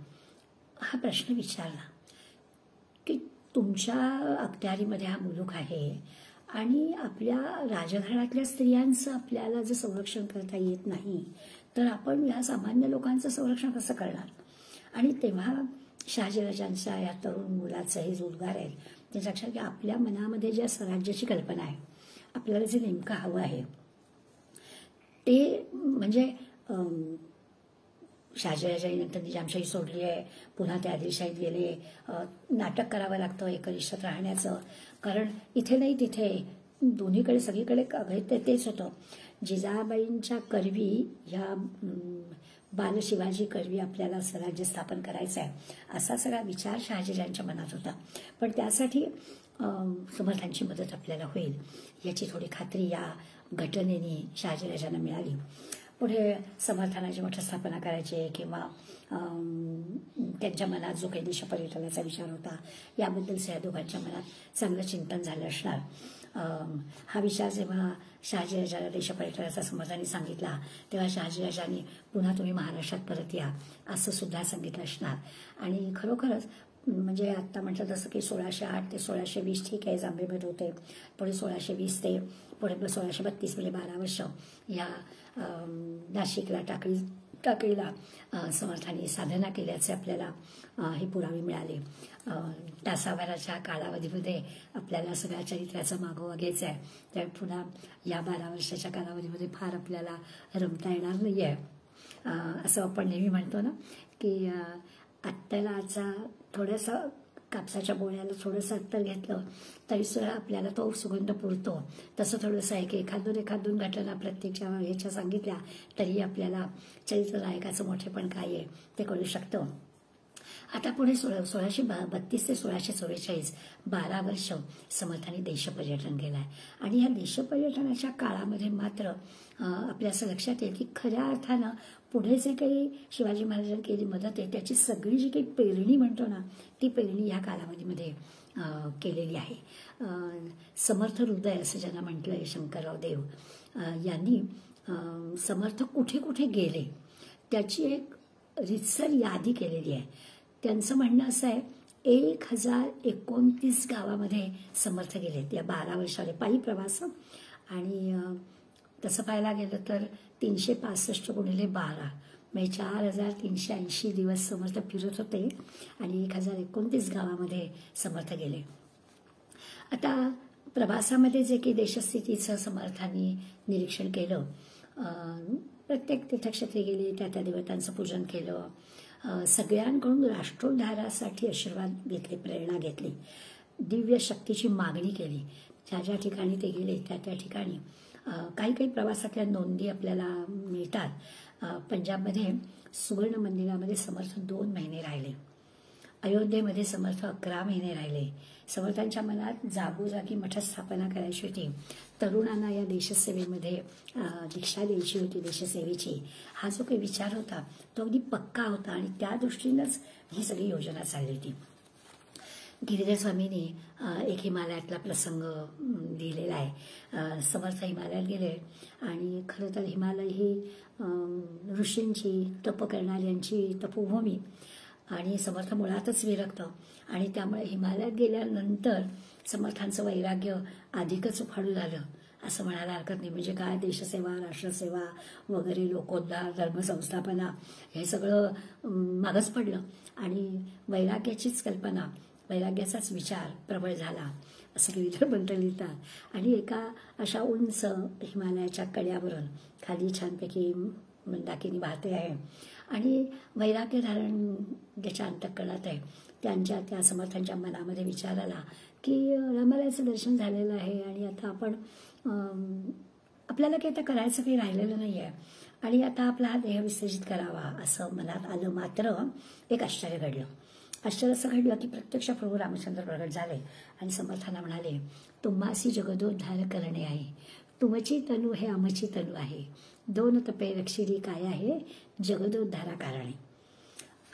हा प्रश्न विचारला की तुमच्या अखत्यारीमध्ये हा मुलूक आहे आणि आपल्या राजघराण्यातल्या स्त्रियांचं आपल्याला जर संरक्षण करता येत नाही तर आपण या सामान्य लोकांचं संरक्षण कसं करणार. आणि तेव्हा शहाजीराजांच्या या तरुण मुलाचं हे जो उद्गार आहे त्याच्या लक्षात की आपल्या मनामध्ये ज्या स्वराज्याची कल्पना आहे, आपल्याला जे नेमकं हवं आहे ते म्हणजे शहाजीराजांनी नंतर निजामशाही सोडली आहे, पुन्हा ते आदिलशाहीत गेले, नाटक करावं लागतं एकनिष्ठत राहण्याचं, कारण इथे नाही तिथे दोन्हीकडे सगळीकडे तेच होतं. जिजाबाईंच्या करवी ह्या बालशिवाजी करवी आपल्याला स्वराज्य स्थापन करायचं आहे असा सगळा विचार शहाजीराजांच्या मनात होता. पण त्यासाठी समर्थांची मदत आपल्याला होईल याची थोडी खात्री या घटनेने शहाजीराजांना मिळाली. पुढे समर्थानाची मोठी स्थापना करायची किंवा त्यांच्या मनात जो काही देशपरिवर्तनाचा विचार होता याबद्दल या दोघांच्या मनात चांगलं चिंतन झालं असणार. हा विचार जेव्हा शहाजीराजांना देशपरिवर्तनाचा समर्थांनी सांगितला तेव्हा शहाजीराजांनी पुन्हा तुम्ही महाराष्ट्रात परत या असं सुद्धा सांगितलं असणार. आणि खरोखरच म्हणजे आत्ता म्हटलं जसं की 1608 ते 1620 ठीक आहे जांभेभट होते, पुढे 1620 ते पुढे 1632 म्हणजे 12 वर्ष या नाशिकला टाकळीला समर्थांनी साधना केल्याचे आपल्याला हे पुरावे मिळाले. तासाभराच्या कालावधीमध्ये आपल्याला सगळ्या चरित्राचा मागोवा घ्यायचा आहे, तर पुन्हा या 12 वर्षाच्या कालावधीमध्ये फार आपल्याला रमता येणार नाही आहे. असं आपण नेहमी म्हणतो ना की अत्तराचा थोडंसं कापसाच्या बोळ्याला थोडंसं अत्तर घेतलं तरी सुद्धा आपल्याला तो सुगंध पुरतो. तसं थोडंसं आहे की एखादून घटना प्रत्येकच्या ह्याच्या सांगितल्या तरी आपल्याला चरित्रनायकाचं मोठेपण काय आहे ते कळू शकतं. आता पुढे 1632 ते 1644 12 वर्ष समर्थांनी देशपर्यटन केलं आहे. आणि या देशपर्यटनाच्या काळामध्ये मात्र आपल्या असं लक्षात येईल की खऱ्या अर्थानं पुढे जे काही शिवाजी महाराजांनी केली मदत आहे त्याची सगळी जी काही पेरणी म्हणतो ना ती पेरणी ह्या कालावधीमध्ये केलेली आहे. समर्थ हृदय असं ज्यांना म्हटलंय शंकरराव देव यांनी समर्थ कुठे कुठे गेले त्याची एक रितसर यादी केलेली आहे. त्यांचं म्हणणं असं आहे 1029 गावामध्ये समर्थ गेले या 12 वर्षाले पायी प्रवास. आणि तसं पाहायला गेलं तर 365 गुणिले 12 म्हणजे 4380 दिवस समर्थ फिरत होते आणि 1029 गावामध्ये समर्थ गेले. आता प्रवासामध्ये जे काही देशस्थितीचं समर्थांनी निरीक्षण केलं, प्रत्येक तीर्थक्षेत्री गेले, त्या देवतांचं पूजन केलं, सगळ्यांकडून राष्ट्रोद्धारासाठी आशीर्वाद घेतले, प्रेरणा घेतली, दिव्य शक्तीची मागणी केली. ज्या ज्या ठिकाणी ते गेले त्या ठिकाणी काही काही प्रवासातल्या नोंदी आपल्याला मिळतात. पंजाबमध्ये सुवर्ण मंदिरामध्ये समर्थ 2 महिने राहिले. अयोध्येमध्ये समर्थ 11 महिने राहिले. समर्थांच्या मनात जागोजागी मठ स्थापना करायची होती. तरुणांना या देशसेवेमध्ये दीक्षा द्यायची होती देशसेवेची. हा जो काही विचार होता तो अगदी पक्का होता आणि त्या दृष्टीनंच ही सगळी योजना चालली होती. गिरीधर स्वामींनी एक हिमालयातला प्रसंग लिहिलेला आहे. समर्थ हिमालयात गेले आणि खरं तर हिमालय ही ऋषींची तप करणाऱ्यांची तपोभूमी आणि समर्थ मुळातच विरक्त आणि त्यामुळे हिमालयात गेल्यानंतर समर्थांचं वैराग्य अधिकच उफाळू झालं असं म्हणायला हरकत नाही. म्हणजे काय देशसेवा, राष्ट्रसेवा वगैरे, लोकोद्धार, धर्मसंस्थापना हे सगळं मागच पडलं आणि वैराग्याचीच कल्पना, वैराग्याचाच विचार प्रबळ झाला असं गिरीधर पंत लिहितात. आणि एका अशा उंच हिमालयाच्या कड्यावरून खाली छानपैकी मंदाकिनी वाहते आहे आणि वैराग्य धारण ज्याच्या अंतःकरणात आहे त्या समर्थांच्या मनामध्ये विचार आला की रामालयाचं दर्शन झालेलं आहे आणि आता आपण आपल्याला काही आता करायचं काही राहिलेलं नाही आहे आणि आता आपला हा देह विसर्जित करावा असं मनात आलं. मात्र एक आश्चर्य घडलं. आश्चर्य असं घडलं की प्रत्यक्ष प्रभू रामचंद्र प्रगट झाले आणि समर्थांना म्हणाले, तुम्हासी जगदोद्धार करणे आहे, तुमची तनु हे आमची तनु आहे, 2 तपे रक्षिली काय आहे, जगदोद्धारा कारणे.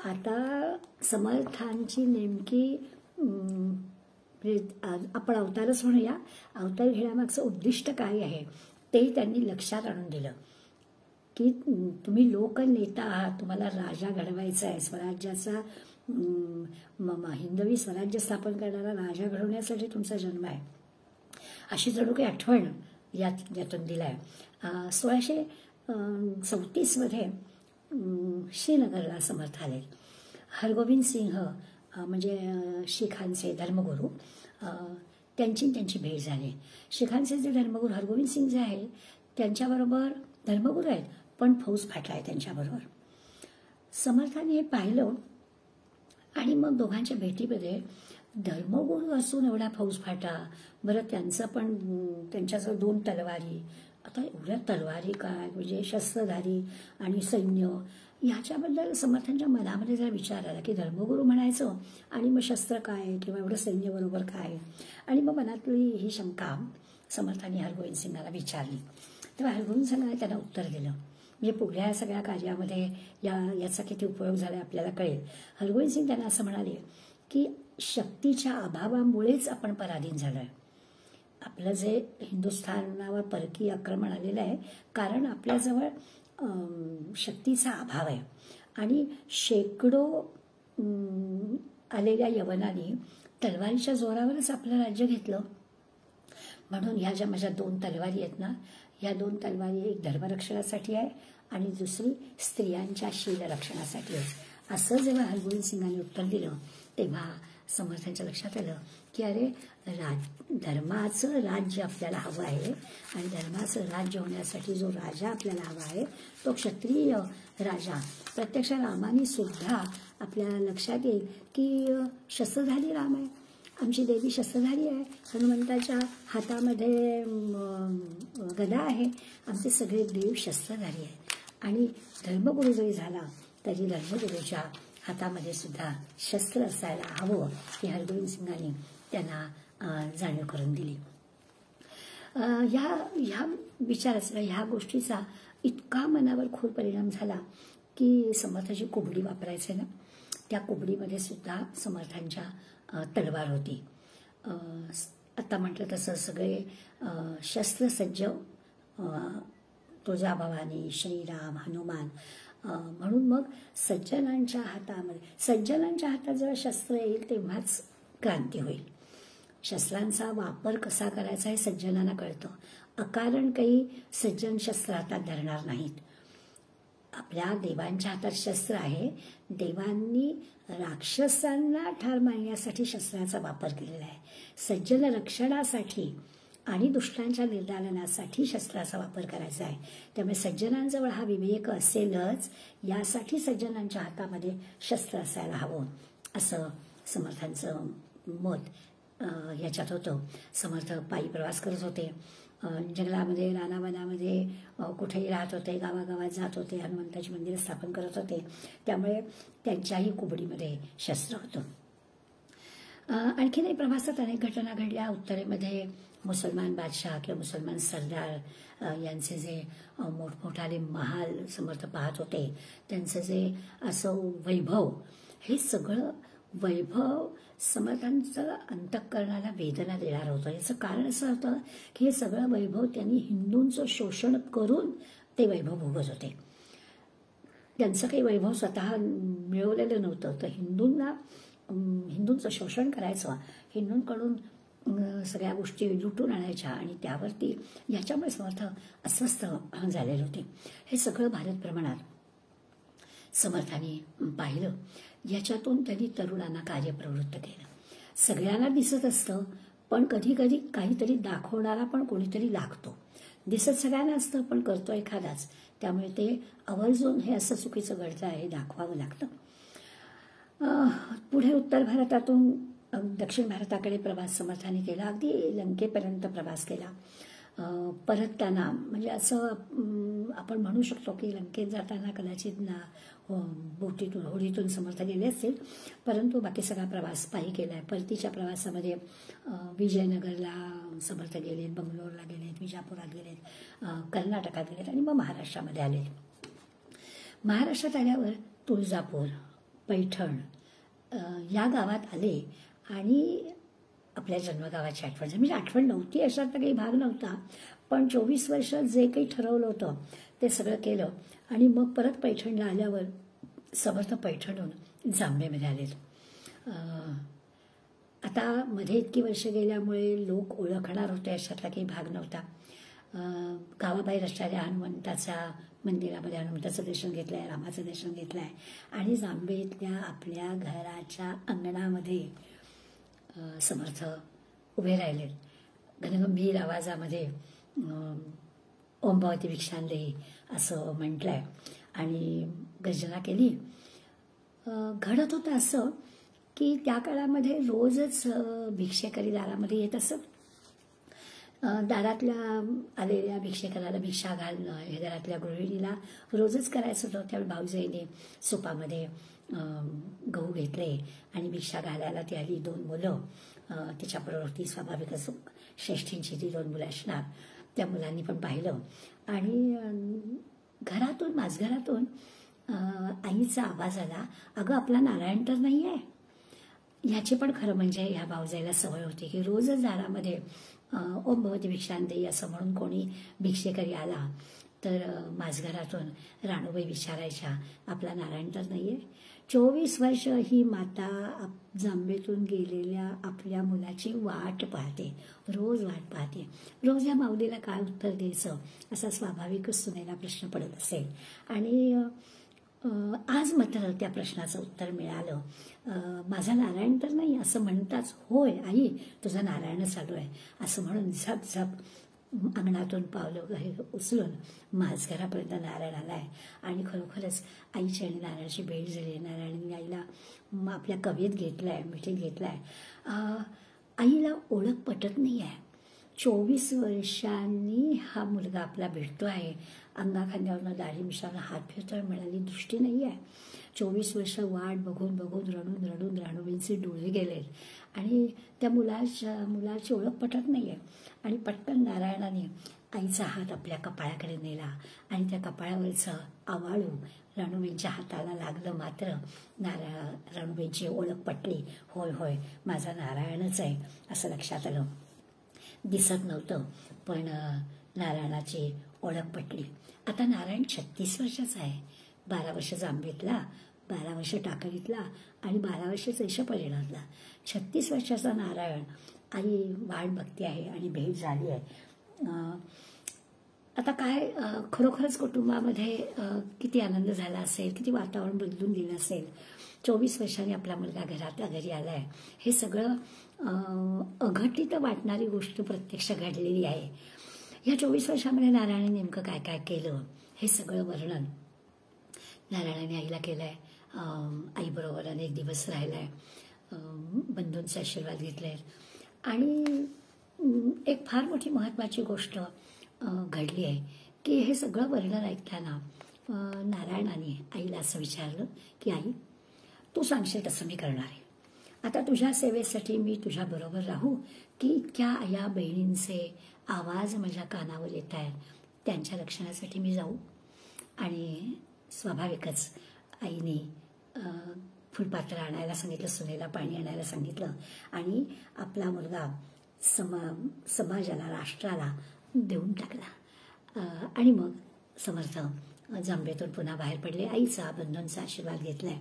आता समर्थांची नेमकी आपण अवतारच म्हणूया, अवतार घेण्यामागचं उद्दिष्ट काय आहे ते त्यांनी लक्षात आणून दिलं की तुम्ही लोकनेता आहात, तुम्हाला राजा घडवायचा आहे, स्वराज्याचा हिंदवी स्वराज्य स्थापन करणारा राजा घडवण्यासाठी तुमचा जन्म आहे अशी जणू काही आठवण यातून दिलाय. 1634 श्रीनगरला समर्थ आले. हरगोविंद सिंह म्हणजे शिखांचे धर्मगुरू त्यांची भेट झाली. शिखांचे जे धर्मगुरू हरगोविंद सिंग जे आहे त्यांच्याबरोबर धर्मगुरू आहेत पण फौज फाटला आहे त्यांच्याबरोबर. समर्थांनी हे पाहिलं आणि मग दोघांच्या भेटीमध्ये धर्मगुरू असून एवढा फौज फाटा, बरं त्यांचं पण त्यांच्याजवळ 2 तलवारी, आता एवढ्या तलवारी काय म्हणजे शस्त्रधारी आणि सैन्य ह्याच्याबद्दल समर्थांच्या मनामध्ये जरा विचार आला की धर्मगुरू म्हणायचं आणि मग शस्त्र काय किंवा एवढं सैन्य बरोबर काय. आणि मग मनातली ही शंका समर्थांनी हरगोविंद सिंगाला विचारली. तेव्हा हरगोविंद सिंगाने त्यांना उत्तर दिलं. म्हणजे पुढल्या सगळ्या कार्यामध्ये याचा किती उपयोग झाला आपल्याला कळेल. हरगोविंद सिंग त्यांना असं म्हणाले की शक्तीच्या अभावामुळेच आपण पराधीन झालोय. आपलं जे हिंदुस्थानावर परकीय आक्रमण आलेलं आहे कारण आपल्याजवळ शक्तीचा अभाव आहे आणि शेकडो आलेल्या यवनांनी तलवारीच्या जोरावरच आपलं राज्य घेतलं. म्हणून ह्या ज्या माझ्या 2 तलवारी आहेत ना, या 2 तलवारी एक धर्मरक्षणासाठी आहे आणि दुसरी स्त्रियांच्या शील रक्षणासाठी आहे. असं जेव्हा हरगोविंद सिंगांनी उत्तर दिलं तेव्हा समर्थांच्या लक्षात आलं की अरे धर्माचं राज्य आपल्याला हवं आहे आणि धर्माचं राज्य होण्यासाठी जो राजा आपल्याला हवा आहे तो क्षत्रिय राजा. प्रत्यक्ष रामाने सुद्धा आपल्याला लक्षात येईल की शस्त्रधारी राम आहे, आमची देवी शस्त्रधारी आहे, हनुमंताच्या हातामध्ये गदा आहे, आमचे सगळे देव शस्त्रधारी आहेत. आणि धर्मगुरू जरी झाला तरी धर्मगुरूच्या हातामध्ये सुद्धा शस्त्र असायला हवं ही हरगोविंद सिंगांनी त्यांना जाणीव करून दिली. ह्या विचाराचा, ह्या गोष्टीचा इतका मनावर खोल परिणाम झाला की समर्थाची कुबडी वापरायचे ना, त्या कुबडीमध्ये सुद्धा समर्थांच्या तलवार होती. आता म्हटलं तसं सगळे शस्त्रसज्ज, तुळजाभवानी, श्रीराम, हनुमान, म्हणून मग सज्जनांच्या हातात जेव्हा शस्त्र येईल तेव्हाच क्रांती होईल. शस्त्रांचा वापर कसा करायचा हे सज्जनांना कळतं. अकारण काही सज्जन शस्त्र हातात धरणार नाहीत. आपल्या देवांच्या हातात शस्त्र आहे. देवांनी राक्षसांना ठार मारण्यासाठी शस्त्राचा वापर केलेला आहे. सज्जन रक्षणासाठी आणि दुष्टांच्या निर्दालनासाठी शस्त्राचा वापर करायचा आहे. त्यामुळे सज्जनांजवळ हा विवेक असेलच, यासाठी सज्जनांच्या हातामध्ये शस्त्र असायला हवं असं समर्थांचं मत याच्यात होतं. समर्थ पायी प्रवास करत होते, जंगलामध्ये, रानावनामध्ये कुठेही राहत होते, गावागावात जात होते, हनुमंताची मंदिरं स्थापन करत होते. त्यामुळे त्यांच्याही कुबडीमध्ये शस्त्र होतं. आणखीनही प्रवासात अनेक घटना घडल्या. उत्तरेमध्ये मुसलमान बादशाह किंवा मुसलमान सरदार यांचे जे मोठमोठाले महाल समर्थ पाहत होते, त्यांचं जे असं वैभव, हे सगळं वैभव समर्थांचं अंतःकरणाला वेदना देणार होतं. याचं कारण असं होतं की हे सगळं वैभव त्यांनी हिंदूंचं शोषण करून ते वैभव भोगत होते. त्यांचं काही वैभव स्वतः मिळवलेलं नव्हतं, तर हिंदूंचं शोषण करायचं, हिंदूंकडून सगळ्या गोष्टी लुटून आणायच्या आणि त्यावरती याच्यामुळे समर्थ अस्वस्थ झालेले होते. हे सगळं भारत प्रमाणात समर्थांनी पाहिलं. याच्यातून त्यांनी तरुणांना कार्यप्रवृत्त केलं. सगळ्यांना दिसत असतं, पण कधी कधी काहीतरी दाखवणारा पण कोणीतरी लागतो. दिसत सगळ्यांना असतं, पण करतो एखादाच. त्यामुळे ते आवर्जून हे असं चुकीचं घडतं आहे हे दाखवावं लागतं. पुढे उत्तर भारतातून दक्षिण भारताकडे प्रवास समर्थांनी केला. अगदी लंकेपर्यंत प्रवास केला. परतताना म्हणजे असं आपण म्हणू शकतो की लंकेत जाताना कदाचित बोटीतून, होडीतून समर्थ गेले असतील, परंतु बाकी सगळा प्रवास पायी केला आहे. परतीच्या प्रवासामध्ये विजयनगरला समर्थ गेलेत, बंगलोरला गेलेत, विजापुरात गेलेत, कर्नाटकात गेलेत आणि मग महाराष्ट्रामध्ये आले. महाराष्ट्रात आल्यावर तुळजापूर, पैठण या गावात आले आणि आपल्या जन्मगावाची आठवण झाली. म्हणजे आठवण नव्हती अशात काही भाग नव्हता, पण 24 वर्ष जे काही ठरवलं होतं ते सगळं केलं. आणि मग परत पैठणला आल्यावर समर्थ पैठणहून जांभेमध्ये आलेत. आता मध्ये इतकी वर्ष गेल्यामुळे लोक ओळखणार होते अशातला काही भाग नव्हता. गावाबाहेर असणाऱ्या हनुमंताच्या मंदिरामध्ये हनुमंताचं दर्शन घेतलं आहे, रामाचं दर्शन घेतलं आहे आणि जांभेतल्या आपल्या घराच्या अंगणामध्ये समर्थ उभे राहिले. घनगंभीर आवाजामध्ये ओम भवती भिक्षांदेही असं म्हटलंय आणि गर्जना केली. घडत होतं असं की त्या काळामध्ये रोजच भिक्षेकरी दारामध्ये येत असत. दारातल्या आलेल्या भिक्षेकराला भिक्षा घालणं हे घरातल्या गृहिणीला रोजच करायचं होतं. त्यावेळी भाऊजाईने सुपामध्ये गहू घेतले आणि भिक्षा घालायला ती आली. 2 मुलं, तिच्याबरोबर ती स्वाभाविकच श्रेष्ठींची ती 2 मुलं असणार. त्या मुलांनी पण पाहिलं आणि घरातून, माझघरातून आईचा आवाज आला, अगं आपला नारायण तर नाही आहे. ह्याची पण खरं म्हणजे ह्या भाऊजाईला सवय होती की रोजच दारामध्ये ओम भवती भिक्षांदेही असं म्हणून कोणी भिक्षेकरी आला तर माझघरातून राणूबाई विचारायच्या, आपला नारायण तर नाही आहे. 24 वर्ष ही माता जांभेतून गेलेल्या आपल्या मुलाची वाट पाहते, रोज वाट पाहते. रोज या माऊलीला काय उत्तर द्यायचं असा स्वाभाविकच सुनेला प्रश्न पडत असेल. आणि आज मात्र त्या प्रश्नाचं उत्तर मिळालं. माझा नारायण तर नाही असं म्हणताच, होय आई तुझा नारायण चालू आहे असं म्हणून झप झप अंगणातून पावलं उचलून माझघरापर्यंत नारायण आलाय. आणि खरोखरच आईची आणि नारायणाची भेट झाली. नारायणाने आईला आपल्या कवेत घेतलाय, मिठीत घेतलाय. आईला ओळख पटत नाही आहे. 24 वर्षांनी हा मुलगा आपला भेटतो आहे. अंगाखांद्यावरनं दाढी मिशावरनं हात फिरतोय म्हणाली दृष्टी नाही आहे. 24 वर्ष वाट बघून बघून रडून रडून राणूबाईंचे डोळे गेलेत आणि त्या मुलाची ओळख पटत नाही आहे. आणि पटकन नारायणाने आईचा हात आपल्या कपाळाकडे नेला आणि त्या कपाळावरचं आवाळू राणूबाईंच्या हाताला लागलं. मात्र राणूबाईंची ओळख पटली. होय होय, माझा नारायणच आहे असं लक्षात आलं. दिसत नव्हतं पण नारायणाची ओळख पटली. आता नारायण 36 वर्षाचा आहे. 12 वर्ष जांभेतला, 12 वर्ष टाकळीतला आणि 12 वर्ष चैशपरिणातला. 36 वर्षाचा नारायण आई वाट बघते आहे आणि भेट झाली आहे. आता काय खरोखरच कुटुंबामध्ये किती आनंद झाला असेल, किती वातावरण बदलून गेलं असेल. 24 वर्षांनी आपला मुलगा घरी आलाय. हे सगळं अघटित वाटणारी गोष्ट प्रत्यक्ष घडलेली आहे. या 24 वर्षामध्ये नारायणाने नेमकं काय काय केलं हे सगळं वर्णन नारायणाने आईला केलंय. आईबरोबर अनेक दिवस राहिलाय, बंधूंचे आशीर्वाद घेतले आणि एक फार मोठी महत्त्वाची गोष्ट घडली आहे की हे सगळं वर्णन ऐकताना नारायणाने आईला असं विचारलं की आई, तू सांगशील तसं मी करणार आहे. आता तुझ्या सेवेसाठी मी तुझ्याबरोबर राहू की इतक्या आया बहिणींचे आवाज माझ्या कानावर येत आहेत, त्यांच्या रक्षणासाठी मी जाऊ. आणि स्वाभाविकच आईने फुलपात्र आणायला सांगितलं, सुनेला पाणी आणायला सांगितलं आणि आपला मुलगा समाजाला, राष्ट्राला देऊन टाकला. आणि मग समर्थ जांभेतून पुन्हा बाहेर पडले. आईचा, बंधूंचा आशीर्वाद घेतलाय.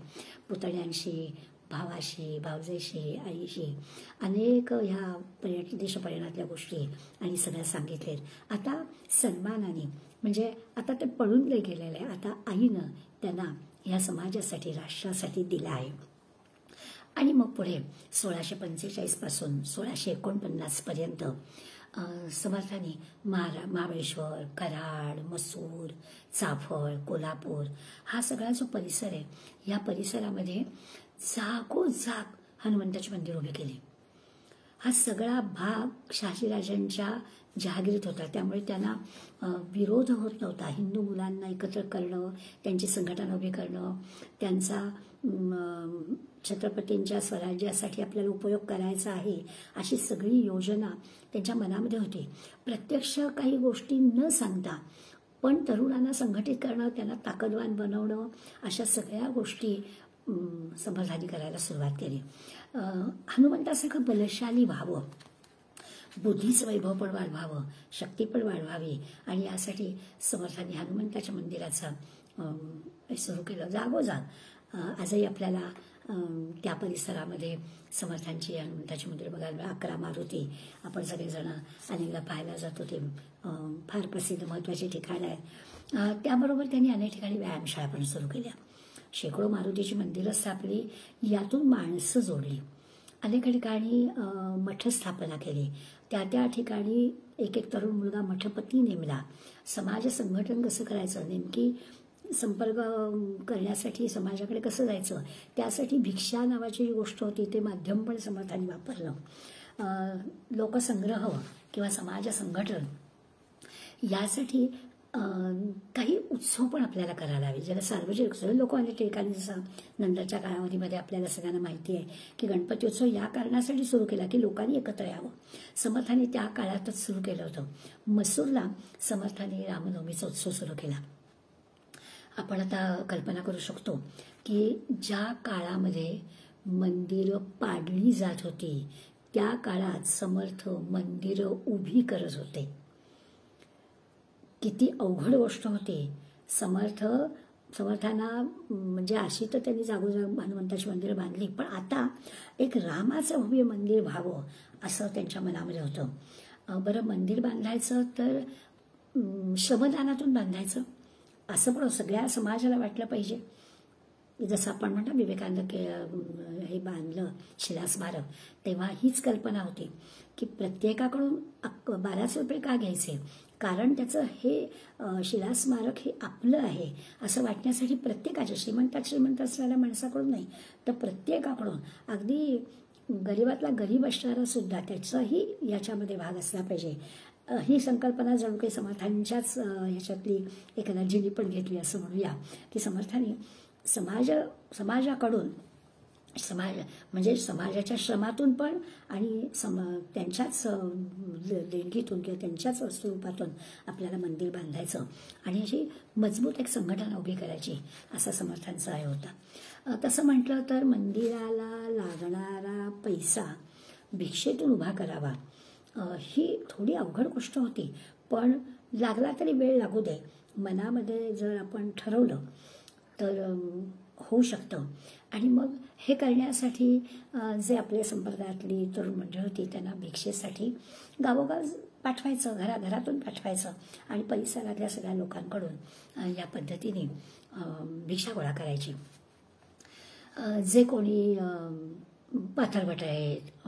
पुतण्यांशी, भावाशी, भावजेशी, आईशी अनेक ह्या देशपर्यंतल्या गोष्टी आणि सगळ्या सांगितलेत. आता सन्मानाने, म्हणजे आता ते पळून गेलेले आहे, आता आईनं त्यांना ह्या समाजासाठी, राष्ट्रासाठी दिला आहे. आणि मग पुढे 1645 पासून 1649 पर्यंत समर्थांनी महाबळेश्वर, कराड, मसूर, चाफळ, कोल्हापूर हा सगळा जो परिसर आहे, या परिसरामध्ये जागोजाग हनुमंताची मंदिर उभी केली. हा सगळा भाग शहाजीराजांच्या जहागिरीत होता, त्यामुळे त्यांना विरोध होत नव्हता. हिंदू मुलांना एकत्र करणं, त्यांची संघटना उभी करणं, त्यांचा छत्रपतींच्या स्वराज्यासाठी आपल्याला उपयोग करायचा आहे अशी सगळी योजना त्यांच्या मनामध्ये होती. प्रत्यक्ष काही गोष्टी न सांगता पण तरुणांना संघटित करणं, त्यांना ताकदवान बनवणं, अशा सगळ्या गोष्टी समर्थांनी करायला सुरुवात केली. हनुमंतासारखं बलशाली व्हावं, बुद्धीचं वैभव पण वाढवावं, शक्ती पण वाढवावी आणि यासाठी समर्थांनी हनुमंताच्या मंदिराचं सुरू केलं. जागोजाग आजही आपल्याला त्या परिसरामध्ये समर्थांची हनुमंताची मंदिर बघायला 11 मारुती आपण सगळेजण अनेकदा पाहायला जातो. ते फार प्रसिद्ध महत्त्वाची ठिकाणं आहेत. त्याबरोबर त्यांनी अनेक ठिकाणी व्यायामशाळा पण सुरू केल्या. शेकडो मारुतीची मंदिरं स्थापली, यातून माणसं जोडली. अनेक ठिकाणी मठ स्थापना केली. त्या ठिकाणी एक तरुण मुलगा मठपती नेमला. समाज संघटन कसं करायचं, नेमकी संपर्क करण्यासाठी समाजाकडे कसं जायचं, त्यासाठी भिक्षा नावाची जी गोष्ट होती ते माध्यम पण समर्थांनी वापरलं. लोकसंग्रह किंवा समाज संघटन यासाठी काही उत्सव पण आपल्याला करायला हवे, ज्याला सार्वजनिक उत्सव. लोक अनेक ठिकाणी, जसं नंतरच्या काळामध्ये आपल्याला सगळ्यांना माहिती आहे की गणपती उत्सव या कारणासाठी सुरू केला की लोकांनी एकत्र यावं. समर्थांनी त्या काळातच सुरू केलं होतं. मसूरला समर्थांनी रामनवमीचा उत्सव सुरू केला. आपण आता कल्पना करू शकतो की ज्या काळामध्ये मंदिरं पाडली जात होती त्या काळात समर्थ मंदिरं उभी करत होते. किती अवघड गोष्ट होती. समर्थांना म्हणजे अशी तर त्यांनी जागोजाग हनुमंताची मंदिरं बांधली, पण आता एक रामाचं भव्य मंदिर व्हावं असं त्यांच्या मनामध्ये होतं. बरं, मंदिर बांधायचं तर श्रमदानातून बांधायचं असं पण सगळ्या समाजाला वाटलं पाहिजे. जसं आपण म्हणतो विवेकानंद हे बांधलं शिलास्मारक, तेव्हा हीच कल्पना होती की प्रत्येकाकडून 12 रुपये का घ्यायचे, कारण त्याचं हे शिलास्मारक हे आपलं आहे असं वाटण्यासाठी प्रत्येकाच्या श्रीमंत असलेल्या माणसाकडून नाही तर प्रत्येकाकडून, अगदी गरीबातला गरीब असणारा सुद्धा त्याचाही याच्यामध्ये भाग असला पाहिजे. ही संकल्पना जणू काही समर्थांच्याच ह्याच्यातली एक एनर्जीनी पण घेतली असं म्हणूया, की समर्थांनी समाजाकडून म्हणजे समाजाच्या श्रमातून पण आणि त्यांच्याच देणगीतून किंवा त्यांच्याच स्वरूपातून आपल्याला मंदिर बांधायचं आणि अशी मजबूत एक संघटना उभी करायची असा समर्थांचा आहे होता. तसं म्हटलं तर मंदिराला लागणारा पैसा भिक्षेतून उभा करावा ही थोडी अवघड गोष्ट होती, पण लागला तरी वेळ लागू दे, मनामध्ये जर आपण ठरवलं तर होऊ शकतं. आणि मग हे करण्यासाठी जे आपल्या संप्रदायातली तरुण मंडळी होती त्यांना भिक्षेसाठी गावोगाव पाठवायचं, घराघरातून पाठवायचं आणि परिसरातल्या सगळ्या लोकांकडून या पद्धतीने भिक्षा गोळा करायची. जे कोणी पाथरवट आहेत,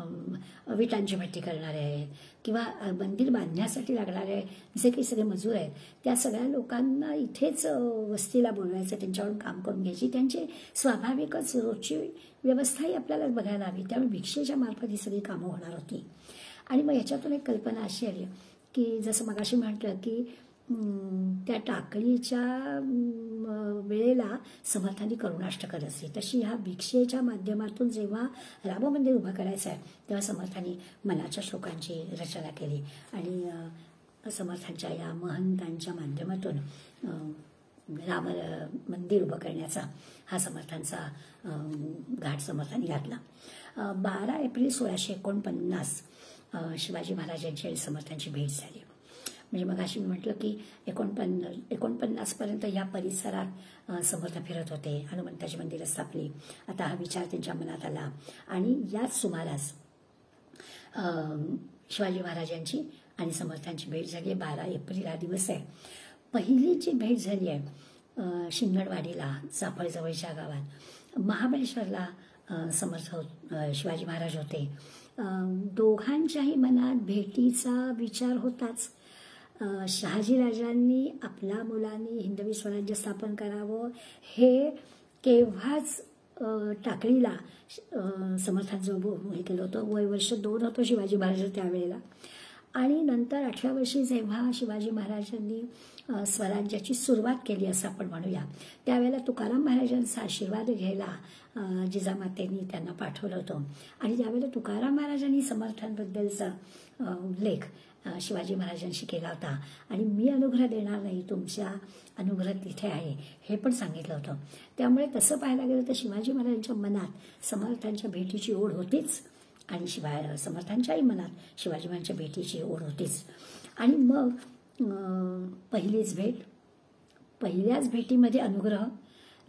विटांची भट्टी करणारे आहेत किंवा मंदिर बांधण्यासाठी लागणारे जे काही सगळे मजूर आहेत त्या सगळ्या लोकांना इथेच वस्तीला बोलवायचं, त्यांच्याकडून काम करून घ्यायची. त्यांची स्वाभाविकच रोजची व्यवस्थाही आपल्याला बघायला हवी. त्यामुळे भिक्षेच्या मार्फत ही सगळी कामं होणार होती. आणि मग याच्यातून एक कल्पना अशी आली की जसं मगाशी म्हटलं की त्या टाकळीच्या वेळेला समर्थांनी करुणाष्टक असते, तशी ह्या भिक्षेच्या माध्यमातून जेव्हा राम मंदिर उभं करायचं आहे तेव्हा समर्थांनी मनाच्या श्लोकांची रचना केली आणि समर्थांच्या या महंतांच्या माध्यमातून राम मंदिर उभं करण्याचा हा समर्थांचा घाट समर्थांनी घातला. 12 एप्रिल 1649 शिवाजी महाराजांची आणि समर्थांची भेट झाली. म्हणजे मग अशी मी म्हटलं की 49पर्यंत या परिसरात समर्थ फिरत होते, हनुमंताची मंदिरं स्थापली. आता हा विचार त्यांच्या मनात आला आणि याच सुमारास शिवाजी महाराजांची आणि समर्थांची भेट झाली. 12 एप्रिल हा दिवस आहे. पहिली जी भेट झाली आहे शिंगणवाडीला, चाफळजवळच्या गावात, महाबळेश्वरला समर्थ शिवाजी महाराज होते. दोघांच्याही मनात भेटीचा विचार होताच. शहाजीराजांनी आपल्या मुलांनी हिंदवी स्वराज्य स्थापन करावं हे केव्हाच टाकळीला समर्थांचं हे केलं होतं. वय वर्ष 2 होतं शिवाजी महाराज त्यावेळेला. आणि नंतर 18व्या वर्षी जेव्हा शिवाजी महाराजांनी स्वराज्याची सुरुवात केली असं आपण म्हणूया, त्यावेळेला तुकाराम महाराजांचा आशीर्वाद घ्यायला जिजामातेंनी त्यांना पाठवलं होतं. आणि त्यावेळेला तुकाराम महाराजांनी समर्थांबद्दलचा उल्लेख शिवाजी महाराजांशी केला होता आणि मी अनुग्रह देणार नाही, तुमच्या अनुग्रह तिथे आहे हे पण सांगितलं होतं. त्यामुळे तसं पाहायला गेलं तर शिवाजी महाराजांच्या मनात समर्थांच्या भेटीची ओढ होतीच आणि समर्थांच्याही मनात शिवाजी महाराजांच्या भेटीची ओढ होतीच. आणि मग पहिलीच भेट, पहिल्याच भेटीमध्ये अनुग्रह.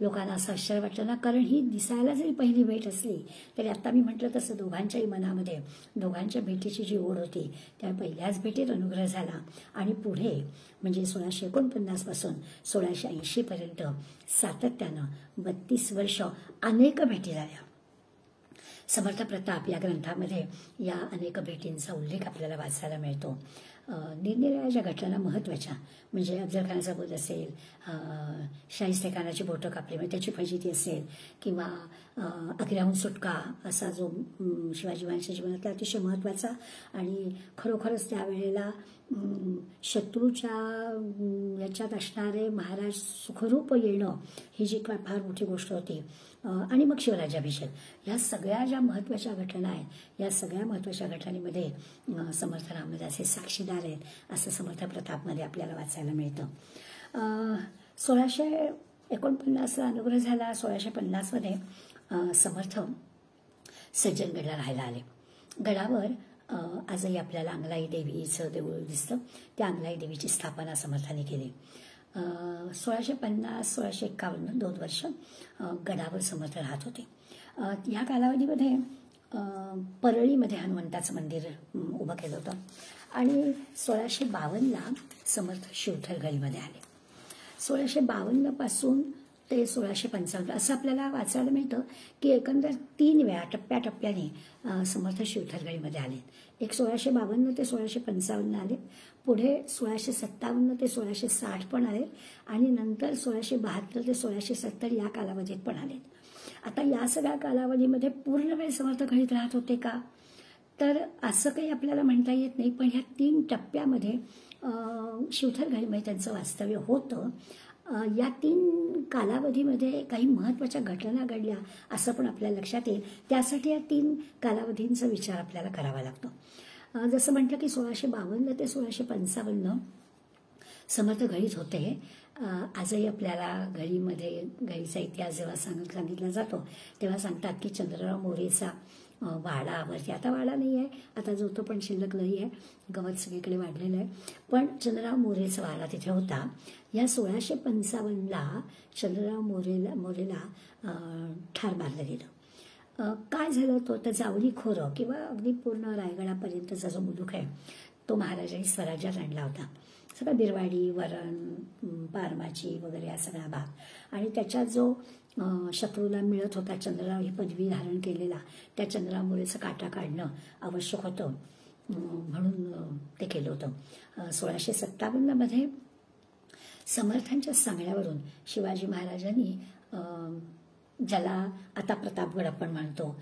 लोकांना असं आश्चर्य वाटलं ना, कारण ही दिसायला जरी पहिली भेट असली तरी आता मी म्हटलं तसं दोघांच्याही मनामध्ये दोघांच्या भेटीची जी ओढ होती त्या पहिल्याच भेटीत अनुग्रह झाला. आणि पुढे म्हणजे 1649 पासून 1680 पर्यंत सातत्यानं 32 वर्ष अनेक भेटी झाल्या. समर्थ प्रताप या ग्रंथामध्ये या अनेक भेटींचा उल्लेख आपल्याला वाचायला मिळतो. निरनिराळ्या ज्या घटना महत्त्वाच्या म्हणजे अफजल खानाचा वध असेल, शाहिस्ते खानाची बोटं कापली म्हणजे त्याची फजिती असेल, किंवा आग्र्याहून सुटका असा जो शिवाजी महाराजांच्या जीवनातला अतिशय महत्त्वाचा आणि खरोखरच त्यावेळेला शत्रूच्या याच्यात असणारे महाराज सुखरूप येणं ही जी काय फार मोठी गोष्ट होती. आणि मग शिवराज्याभिषेक, या सगळ्या ज्या महत्त्वाच्या घटना आहेत या सगळ्या महत्त्वाच्या घटनांमध्ये समर्थ रामदास हे साक्षीदार आहेत असं समर्थ प्रतापमध्ये आपल्याला वाचायला मिळतं. 1649ला अनुग्रह झाला. 1650मध्ये समर्थ सज्जनगडला राहायला आले. गडावर आजही आपल्याला अंगलाई देवीचं देऊळ दिसतं. त्या अंगलाई देवीची स्थापना समर्थांनी केली. 1650-1651 2 वर्ष गडावर समर्थ राहत होते. या कालावधीमध्ये परळीमध्ये हनुमंताचं मंदिर उभं केलं होतं आणि 1652ला समर्थ शिवथरगडीमध्ये आले. 1652 पासून ते 1655 असं आपल्याला वाचायला मिळतं की एकंदर 3 वेळा टप्प्याटप्प्याने समर्थ शिवथरगडीमध्ये आले. एक 1652 ते 1655 आले, पुढे 1657 ते 1660 पण आले आणि नंतर 1672 ते 1670 या कालावधीत पण आले. आता या सगळ्या कालावधीमध्ये पूर्ण वेळ समर्थ घडीत राहत होते का, तर असं काही आपल्याला म्हणता येत नाही. पण ह्या 3 टप्प्यामध्ये शिवथर घाईमध्ये त्यांचं वास्तव्य होतं. या 3 कालावधीमध्ये काही महत्त्वाच्या घटना घडल्या असं पण आपल्या लक्षात येईल. त्यासाठी या 3 कालावधींचा विचार आपल्याला करावा लागतो. जसं म्हटलं की 1652 ते 1655 समर्थ घडीत होते. आजही आपल्याला घडीचा इतिहास जेव्हा सांगितला जातो तेव्हा सांगतात की चंद्रराव मोरेचा वाडावरती, आता वाडा नाही आहे, आता जो तो पण शिल्लक नाही आहे, गवत सगळीकडे वाढलेलं आहे, पण चंद्रराव मोरेचा वाडा तिथे होता. या 1655ला चंद्रराव मोरेला ठार मारलं गेलं. काय झालं, तो त्याचा आवडीखोरं किंवा अगदी पूर्ण रायगडापर्यंतचा जो मुलूक आहे तो महाराजांनी स्वराज्यात आणला होता. सगळं बिरवाडी, वरण, पारमाची वगैरे हा सगळा भाग, आणि त्याच्यात जो शत्रूला मिळत होता चंद्रराव ही पदवी धारण केलेला, त्या चंद्रराव मोरेचं काटा काढणं आवश्यक होतं, म्हणून ते केलं होतं. 1657 समर्थांच्या सांगण्यावरून शिवाजी महाराजांनी ज्याला आता प्रतापगड आपण म्हणतो,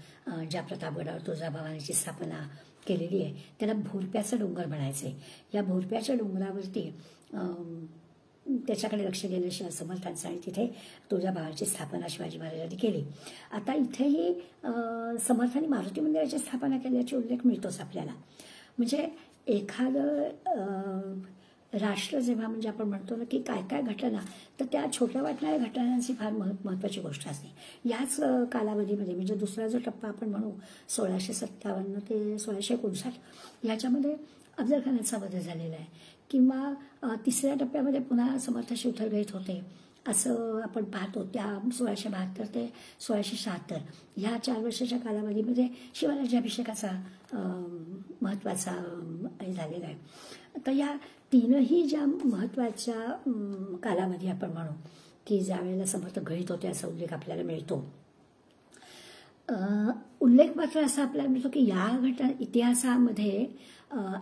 ज्या प्रतापगडावर तुळजाभवानीची स्थापना केलेली आहे त्याला भोरप्याचा डोंगर म्हणायचे. या भोरप्याच्या डोंगरावरती त्याच्याकडे लक्ष गेलं समर्थांचं, आणि तिथे तुळजाभवानीची स्थापना शिवाजी महाराजांनी केली. आता इथेही समर्थांनी मारुती मंदिराची स्थापना केल्याचा उल्लेख मिळतोच आपल्याला. म्हणजे एखादं राष्ट्र जेव्हा, म्हणजे आपण म्हणतो ना की काय काय घटना, तर त्या छोट्या वाटणाऱ्या घटनांची फार महत्त्वाची गोष्ट असते. याच कालावधीमध्ये म्हणजे दुसरा जो टप्पा आपण म्हणू 1657 ते 1659 याच्यामध्ये अफजल खानाचा वध झालेला आहे, किंवा तिसऱ्या टप्प्यामध्ये पुन्हा समर्थ शिवथर घडीत होते असं आपण पाहतो. त्या 1672 ते 1676 ह्या 4 वर्षाच्या कालावधीमध्ये शिवराज्याभिषेकाचा महत्त्वाचा झालेला आहे. तर या 3ही ज्या महत्त्वाच्या कालावधी आपण म्हणू की ज्या वेळेला समर्थ घडीत होते असा उल्लेख आपल्याला मिळतो. उल्लेख मात्र असा आपल्याला मिळतो की या इतिहासामध्ये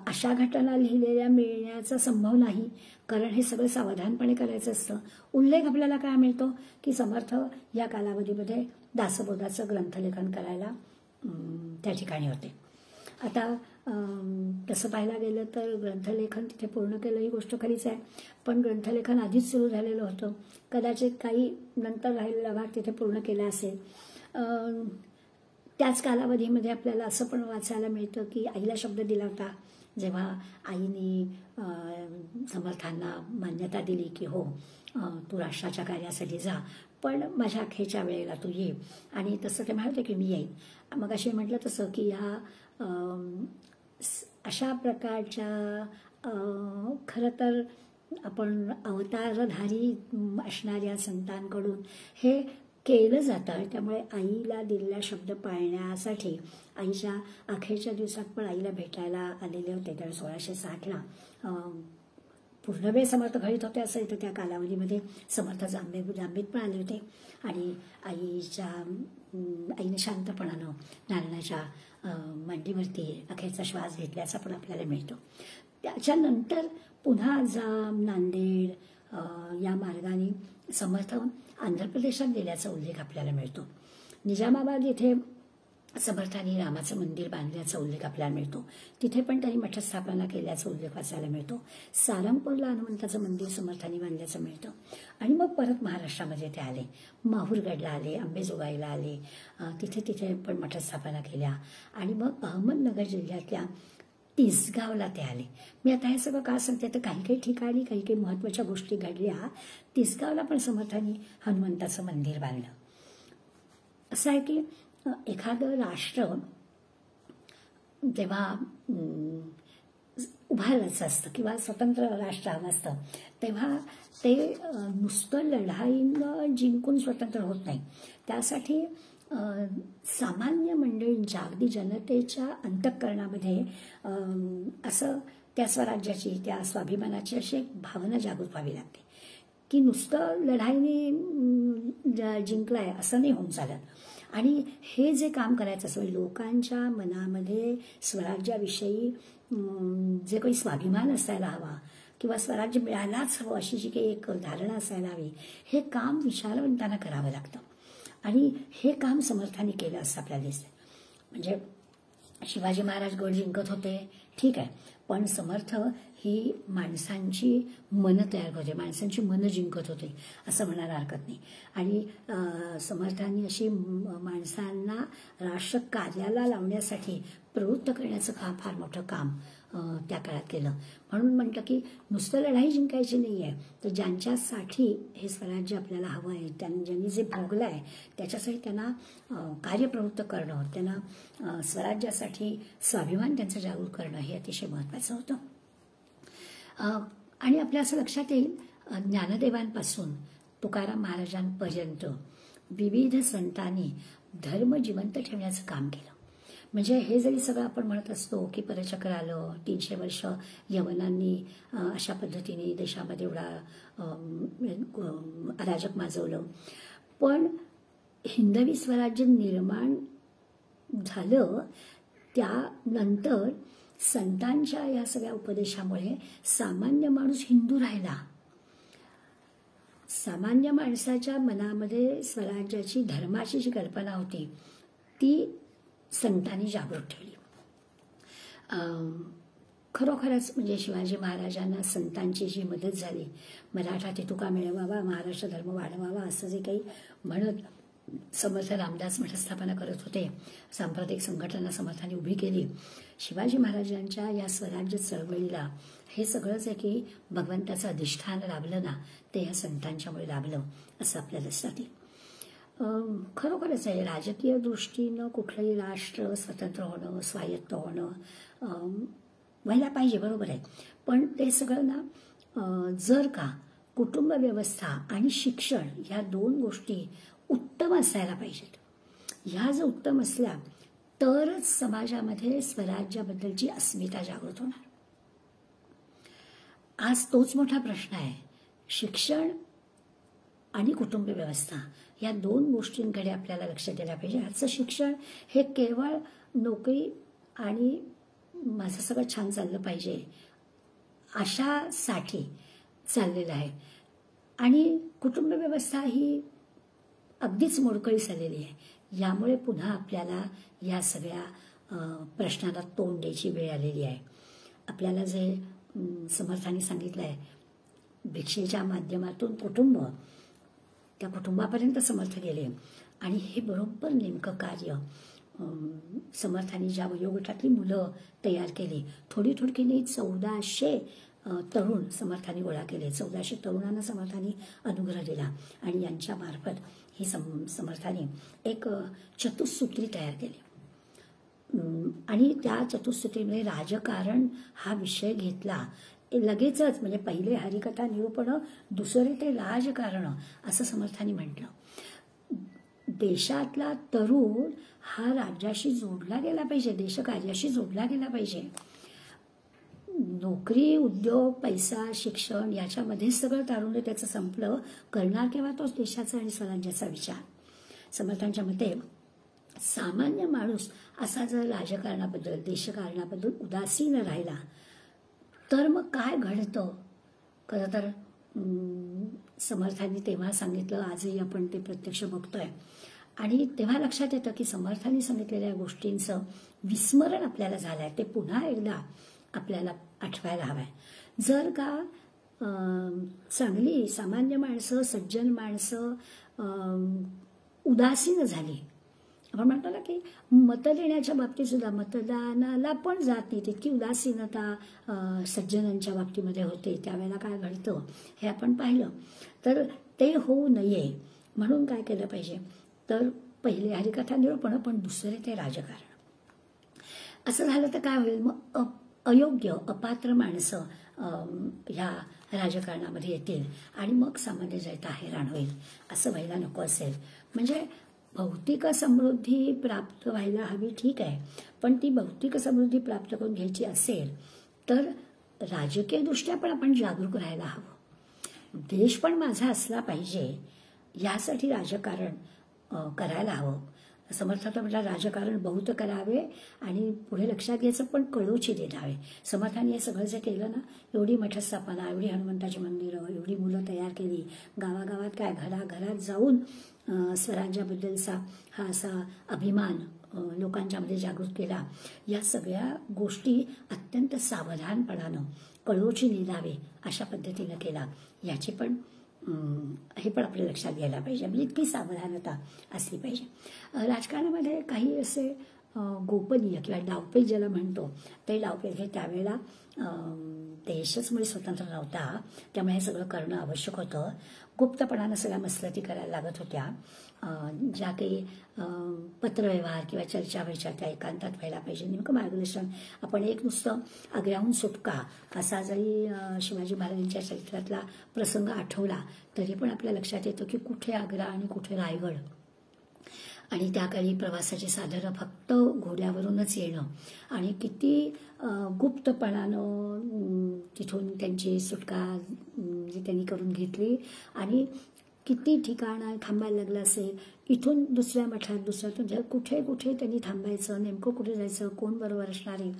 अशा घटना लिहिलेल्या मिळण्याचा संभव नाही, कारण हे सगळं सावधानपणे करायचं असतं. उल्लेख आपल्याला काय मिळतो की समर्थ या कालावधीमध्ये दासबोधाचं ग्रंथलेखन करायला त्या ठिकाणी होते. आता तसं पाहायला गेलं तर ग्रंथलेखन तिथे पूर्ण केलं ही गोष्ट खरीच आहे, पण ग्रंथलेखन आधीच सुरू झालेलं होतं. कदाचित काही नंतर राहिलेला भाग तिथे पूर्ण केला असेल. त्याच कालावधीमध्ये आपल्याला असं पण वाचायला मिळतं की आईला शब्द दिला होता, जेव्हा आईने समर्थांना मान्यता दिली की हो तू राष्ट्राच्या कार्यासाठी जा, पण माझ्या अखेरच्या वेळेला तू ये, आणि तसं ते म्हणते की मी येईन. मग असे म्हटलं तसं की ह्या अशा प्रकारच्या खरं तर आपण अवतारधारी असणाऱ्या संतांकडून हे केलं जातं. त्यामुळे आईला दिलेला शब्द पाळण्यासाठी आईच्या अखेरच्या दिवसात पण आईला भेटायला आलेले होते. त्यावेळी 1660ला पूर्ण वेळ समर्थ घडीत होते असं इथं त्या कालावधीमध्ये समर्थ जांभीत पण आले होते, आणि आईने शांतपणानं नारायणाच्या मांडीवरती अखेरचा श्वास घेतल्याचा पण आपल्याला मिळतो. त्याच्यानंतर पुन्हा जाम, नांदेड या मार्गाने समर्थ आंध्र प्रदेशात गेल्याचा उल्लेख आपल्याला मिळतो. निजामाबाद येथे समर्थांनी रामाचं मंदिर बांधल्याचा उल्लेख आपल्याला मिळतो. तिथे पण त्यांनी मठस्थापना केल्याचा उल्लेख वाचायला मिळतो. सारंगपूरला हनुमंताचं मंदिर समर्थांनी बांधल्याचं मिळतं. आणि मग परत महाराष्ट्रामध्ये ते आले, माहूरगडला आले, अंबेजोगाईला आले, तिथे पण मठस्थापना केल्या, आणि मग अहमदनगर जिल्ह्यातल्या तिसगावला ते आले. मी आता हे सगळं का सांगते, तर काही ठिकाणी काही महत्त्वाच्या गोष्टी घडल्या. तिसगावला पण समर्थांनी हनुमंताचं मंदिर बांधलं. असं आहे की एखादं राष्ट्र जेव्हा उभारायचं असतं किंवा स्वतंत्र राष्ट्र हवं असतं तेव्हा ते नुसतं लढाईनं जिंकून स्वतंत्र होत नाही. त्यासाठी सामान्य मंडळींच्या अगदी जनतेच्या अंतःकरणामध्ये असं त्या स्वराज्याची, त्या स्वाभिमानाची अशी एक भावना जागृत व्हावी लागते की नुसतं लढाईने जिंकलाय असं नाही होऊन चालत. आणि हे जे काम करायचं असं लोकांच्या मनामध्ये स्वराज्याविषयी जे काही स्वाभिमान असायला हवा किंवा स्वराज्य मिळायलाच हवं अशी जी काही एक धारणा असायला हवी, हे काम विचारवंतांना करावं लागतं. आणि हे काम समर्थांनी केलं असं आपल्याला दिसतंय. म्हणजे शिवाजी महाराज गड जिंकत होते, ठीक आहे, पण समर्थ ही माणसांची मनं तयार करत होते, माणसांची मनं जिंकत होते असं म्हणायला हरकत नाही. आणि समर्थांनी अशी माणसांना राष्ट्र कार्याला लावण्यासाठी प्रवृत्त करण्याचं फार मोठं काम त्या काळात केलं. म्हणून म्हटलं की नुसतं लढाई जिंकायची नाही आहे, तर ज्यांच्यासाठी हे स्वराज्य आपल्याला हवं आहे, ज्यांनी जे भोगलं आहे त्याच्यासाठी त्यांना कार्यप्रवृत्त करणं, त्यांना स्वराज्यासाठी स्वाभिमान त्यांचं जागृत करणं हे अतिशय महत्त्वाचं होतं. आणि आपल्या असं लक्षात येईल, ज्ञानदेवांपासून तुकाराम महाराजांपर्यंत विविध संतांनी धर्म जिवंत ठेवण्याचं काम केलं. म्हणजे हे जरी सगळं आपण म्हणत असतो की परचक्र आलं, 300 वर्ष यवनांनी अशा पद्धतीने देशामध्ये एवढा अराजक माजवलं, पण हिंदवी स्वराज्य निर्माण झालं त्यानंतर संतांच्या या सगळ्या उपदेशामुळे सामान्य माणूस हिंदू राहिला. सामान्य माणसाच्या मनामध्ये स्वराज्याची, धर्माची जी कल्पना होती ती संतांनी जागृत ठेवली. खरोखरच म्हणजे शिवाजी महाराजांना संतांची जी मदत झाली, मराठा ते तुका मिळवावा, महाराष्ट्र धर्म वाढवावा, असं जे काही म्हणत समर्थ रामदास मठ स्थापना करत होते, सांप्रदायिक संघटना समर्थांनी उभी केली. शिवाजी महाराजांच्या या स्वराज्य चळवळीला हे सगळंच आहे की भगवंताचं अधिष्ठान लाभलं ना, ते या संतांच्यामुळे लाभलं असं आपल्याला लक्षात येईल. खरोखरच आहे, राजकीय दृष्टीनं कुठलंही राष्ट्र स्वतंत्र होणं, स्वायत्त होणं व्हायला पाहिजे, बरोबर आहे, पण ते सगळं ना जर का कुटुंब व्यवस्था आणि शिक्षण ह्या 2 गोष्टी उत्तम असायला पाहिजेत. ह्या जर उत्तम असल्या तरच समाजामध्ये स्वराज्याबद्दलची अस्मिता जागृत होणार. आज तोच मोठा प्रश्न आहे. शिक्षण आणि कुटुंब व्यवस्था या 2 गोष्टींकडे आपल्याला लक्ष द्यायला पाहिजे. आजचं शिक्षण हे केवळ नोकरी आणि माझं सगळं छान चाललं पाहिजे अशासाठी चाललेलं आहे, आणि कुटुंब व्यवस्था ही अगदीच मोडकळीस आलेली आहे. यामुळे पुन्हा आपल्याला या सगळ्या प्रश्नाला तोंड द्यायची वेळ आलेली आहे. आपल्याला जे समर्थांनी सांगितलं आहे, भिक्षेच्या माध्यमातून कुटुंब, त्या कुटुंबापर्यंत समर्थ गेले, आणि हे बरोबर नेमकं कार्य समर्थांनी ज्या वयोगटातली मुलं तयार केली, थोडी नाही 1400 तरुण समर्थांनी गोळा केले, 1400 तरुणांना समर्थांनी अनुग्रह दिला, आणि यांच्या मार्फत ही समर्थांनी एक चतुसूत्री तयार केली. आणि त्या चतुसूत्रीमध्ये राजकारण हा विषय घेतला लगेचच. म्हणजे पहिले हरिकथा निरूपण, दुसरे ते राजकारण असं समर्थांनी म्हटलं. देशातला तरुण हा राज्याशी जोडला गेला पाहिजे, देशकार्याशी जोडला गेला पाहिजे. नोकरी, उद्योग, पैसा, शिक्षण याच्यामध्ये सगळं तारुण्य त्याचं संपलं. करणार केव्हा तोच देशाचा आणि स्वराज्याचा विचार. समर्थांच्या मते सामान्य माणूस असा जर राजकारणाबद्दल, देशकारणाबद्दल उदासीन राहिला तर मग काय घडतं. खरं तर समर्थांनी तेव्हा सांगितलं, आजही आपण ते प्रत्यक्ष बघतोय, आणि तेव्हा लक्षात येतं की समर्थांनी सांगितलेल्या गोष्टींचं विस्मरण आपल्याला झालंय. ते पुन्हा एकदा आपल्याला आठवायला हवंय. जर का चांगली सामान्य माणसं, सज्जन माणसं उदासीन झाली, आपण म्हणतो ना की मत देण्याच्या बाबतीत सुद्धा मतदानाला पण जात नाही, तितकी उदासीनता सज्जनांच्या बाबतीमध्ये होते, त्यावेळेला काय घडतं हे आपण पाहिलं. तर ते होऊ नये म्हणून काय केलं पाहिजे, तर पहिले हरिकथा निरूपण, पण दुसरे ते राजकारण. असं झालं तर काय होईल, मग अयोग्य, अपात्र माणसं ह्या राजकारणामध्ये येतील, आणि मग सामान्य जनता हैराण होईल. असं व्हायला नको असेल. म्हणजे भौतिक समृद्धी प्राप्त व्हायला हवी, ठीक आहे, पण ती भौतिक समृद्धी प्राप्त करून घ्यायची असेल तर राजकीय दृष्ट्या पण आपण जागरूक राहायला हवं. देश पण माझा असला पाहिजे यासाठी राजकारण करायला हवं. समर्थांचा म्हटलं राजकारण बहुत करावे आणि पुढे लक्षात घ्यायचं पण कळूची देणावे. समर्थांनी हे सगळं जे केलं ना, एवढी मठस्थापना, एवढी हनुमंताची मंदिरं, एवढी मुलं तयार केली, गावागावात काय घराघरात जाऊन स्वराज्याबद्दलचा हा असा अभिमान लोकांच्यामध्ये जागृत केला. या सगळ्या गोष्टी अत्यंत सावधानपणानं कळोची निदावे अशा पद्धतीनं केला. याची पण हे पण आपल्या लक्षात घ्यायला पाहिजे. म्हणजे इतकी सावधानता असली पाहिजे. राजकारणामध्ये काही असे गोपनीय किंवा डावपेच ज्याला म्हणतो ते डावपेच हे त्यावेळेला देशच म्हणजे स्वतंत्र नव्हता, त्यामुळे हे सगळं करणं आवश्यक होतं. गुप्तपणानं सगळ्या मसलती करायला लागत होत्या. ज्या काही पत्रव्यवहार किंवा चर्चा व्हायच्या त्या एकांतात व्हायला पाहिजे. नेमकं मार्गदर्शन आपण एक नुसतं आग्र्याहून सुटका असा जरी शिवाजी महाराजांच्या चरित्रातला प्रसंग आठवला तरी पण आपल्या लक्षात येतं की कुठे आग्रा आणि कुठे रायगड, आणि त्या काळी प्रवासाची साधनं फक्त घोड्यावरूनच येणं आणि किती गुप्तपणानं तिथून त्यांची सुटका जी त्यांनी करून घेतली आणि किती ठिकाणं थांबायला लागलं असेल. इथून दुसऱ्या मठात दुसऱ्यातून कुठे कुठे त्यांनी थांबायचं, नेमकं कुठे जायचं, कोण बरोबर असणारे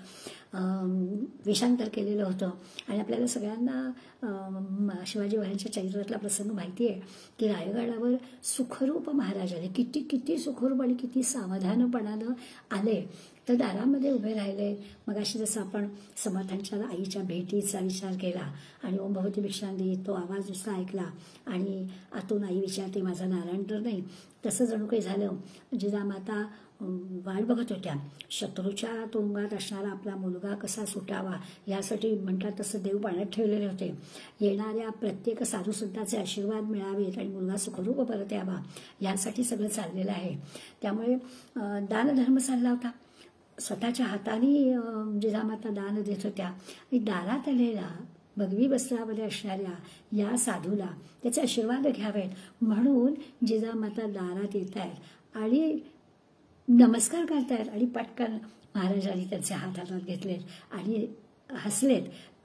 वेषांतर केलेलं होतं. आणि आपल्याला सगळ्यांना शिवाजी महाराजांच्या चरित्रातला प्रसंग माहिती आहे की रायगडावर सुखरूप महाराज आले. किती किती सुखरूप आणि किती सावधानपणानं आले. तर दारामध्ये उभे राहिले. मग अशी जसं आपण समर्थांच्या आईच्या भेटीचा विचार केला आणि ओम भगवती भिक्षांदी तो आवाज नुसता ऐकला आणि आतून आई विचारते माझा नारायण तर नाही, तसं जणू काही झालं. जिजामाता वाट बघत होत्या. शत्रूच्या तुरुंगात असणारा आपला मुलगा कसा सुटावा यासाठी म्हणतात तसं देव पाण्यात ठेवलेले होते. येणाऱ्या प्रत्येक साधूसंतांचे आशीर्वाद मिळावेत आणि मुलगा सुखरूप परत यावा यासाठी सगळं चाललेलं आहे. त्यामुळे दानधर्म चालला होता. स्वतःच्या हाताने जिजामाता दान देत होत्या आणि दारात आलेला भगवी वस्त्रामध्ये असणाऱ्या या साधूला त्याचे आशीर्वाद घ्यावेत म्हणून जिजामाता दारात येत आहेत आणि नमस्कार करतायत आणि पटकन महाराजांनी त्यांचे हात हातात घेतलेत आणि हसलेत.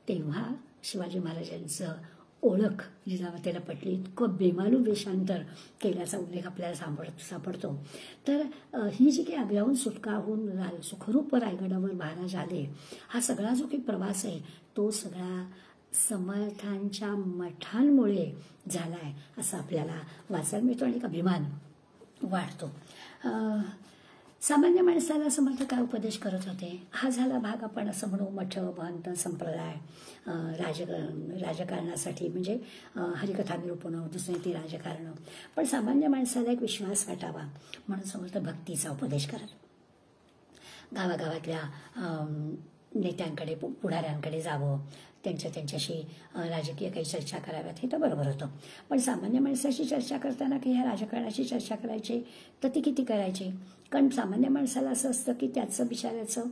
तेव्हा शिवाजी महाराजांचं ओळख जिजामातेला पटली. इतकं बेमालूम वेषांतर केल्याचा उल्लेख आपल्याला सापडतो. तर ही जी काही आग्र्याहून सुटका होऊन सुखरूप रायगडावर महाराज आले, हा सगळा जो काही प्रवास आहे तो सगळा समर्थांच्या मठांमुळे झालाय असं आपल्याला वाचायला मिळतो आणि एक अभिमान वाटतो. सामान्य माणसाला समर्थ काय उपदेश करत होते हा झाला भाग आपण असं म्हणू मठ महंत संप्रदाय राजकारणासाठी म्हणजे हरिकथा निरूपणं, दुसरे ती राजकारणं. पण सामान्य माणसाला एक विश्वास वाटावा म्हणून समर्थ भक्तीचा उपदेश करत. गावागावातल्या नेत्यांकडे पुढाऱ्यांकडे जावं, त्यांच्याशी राजकीय काही चर्चा कराव्यात हे तर बरोबर होतं. पण सामान्य माणसाशी चर्चा करताना की ह्या राजकारणाची चर्चा करायची तर ती किती करायची. कारण सामान्य माणसाला असं असतं की त्याचं बिचाऱ्याचं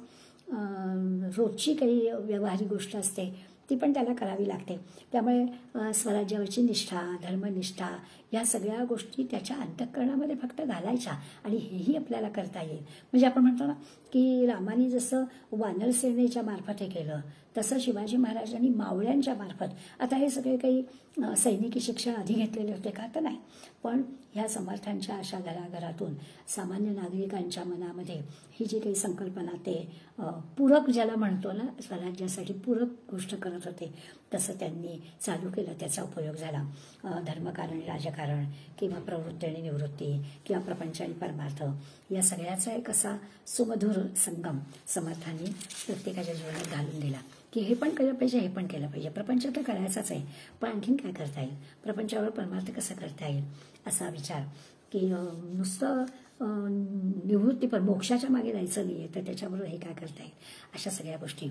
रोजची काही व्यावहारिक गोष्ट असते ती पण त्याला करावी लागते. त्यामुळे स्वराज्यावरची निष्ठा, धर्मनिष्ठा या सगळ्या गोष्टी त्याच्या अंतःकरणामध्ये फक्त घालायच्या आणि हेही आपल्याला करता येईल. म्हणजे आपण म्हणतो ना की रामाने जसं वानर सेनेच्या मार्फत हे केलं तसं शिवाजी महाराजांनी मावळ्यांच्या मार्फत. आता हे सगळे काही सैनिकी शिक्षण आधी घेतलेले होते का तर नाही, पण ह्या समर्थांच्या अशा घराघरातून सामान्य नागरिकांच्या मनामध्ये ही जी काही संकल्पना ते पूरक ज्याला म्हणतो ना स्वराज्यासाठी पूरक गोष्ट करत होते तसं त्यांनी चालू केलं. त्याचा उपयोग झाला. धर्मकारण, राजकारण किंवा प्रवृत्ती आणि निवृत्ती किंवा प्रपंच आणि परमार्थ या सगळ्याचा एक असा सुमधुर संगम समर्थांनी प्रत्येकाच्या जीवनात घालून दिला की हे पण केलं पाहिजे, हे पण केलं पाहिजे. प्रपंच तर करायचाच आहे पण आणखीन काय करता येईल, प्रपंचावर परमार्थ कसं करता येईल असा विचार की नुसतं निवृत्ती पण मोक्षाच्या मागे जायचं नाही आहे तर त्याच्याबरोबर हे काय करता येईल अशा सगळ्या गोष्टी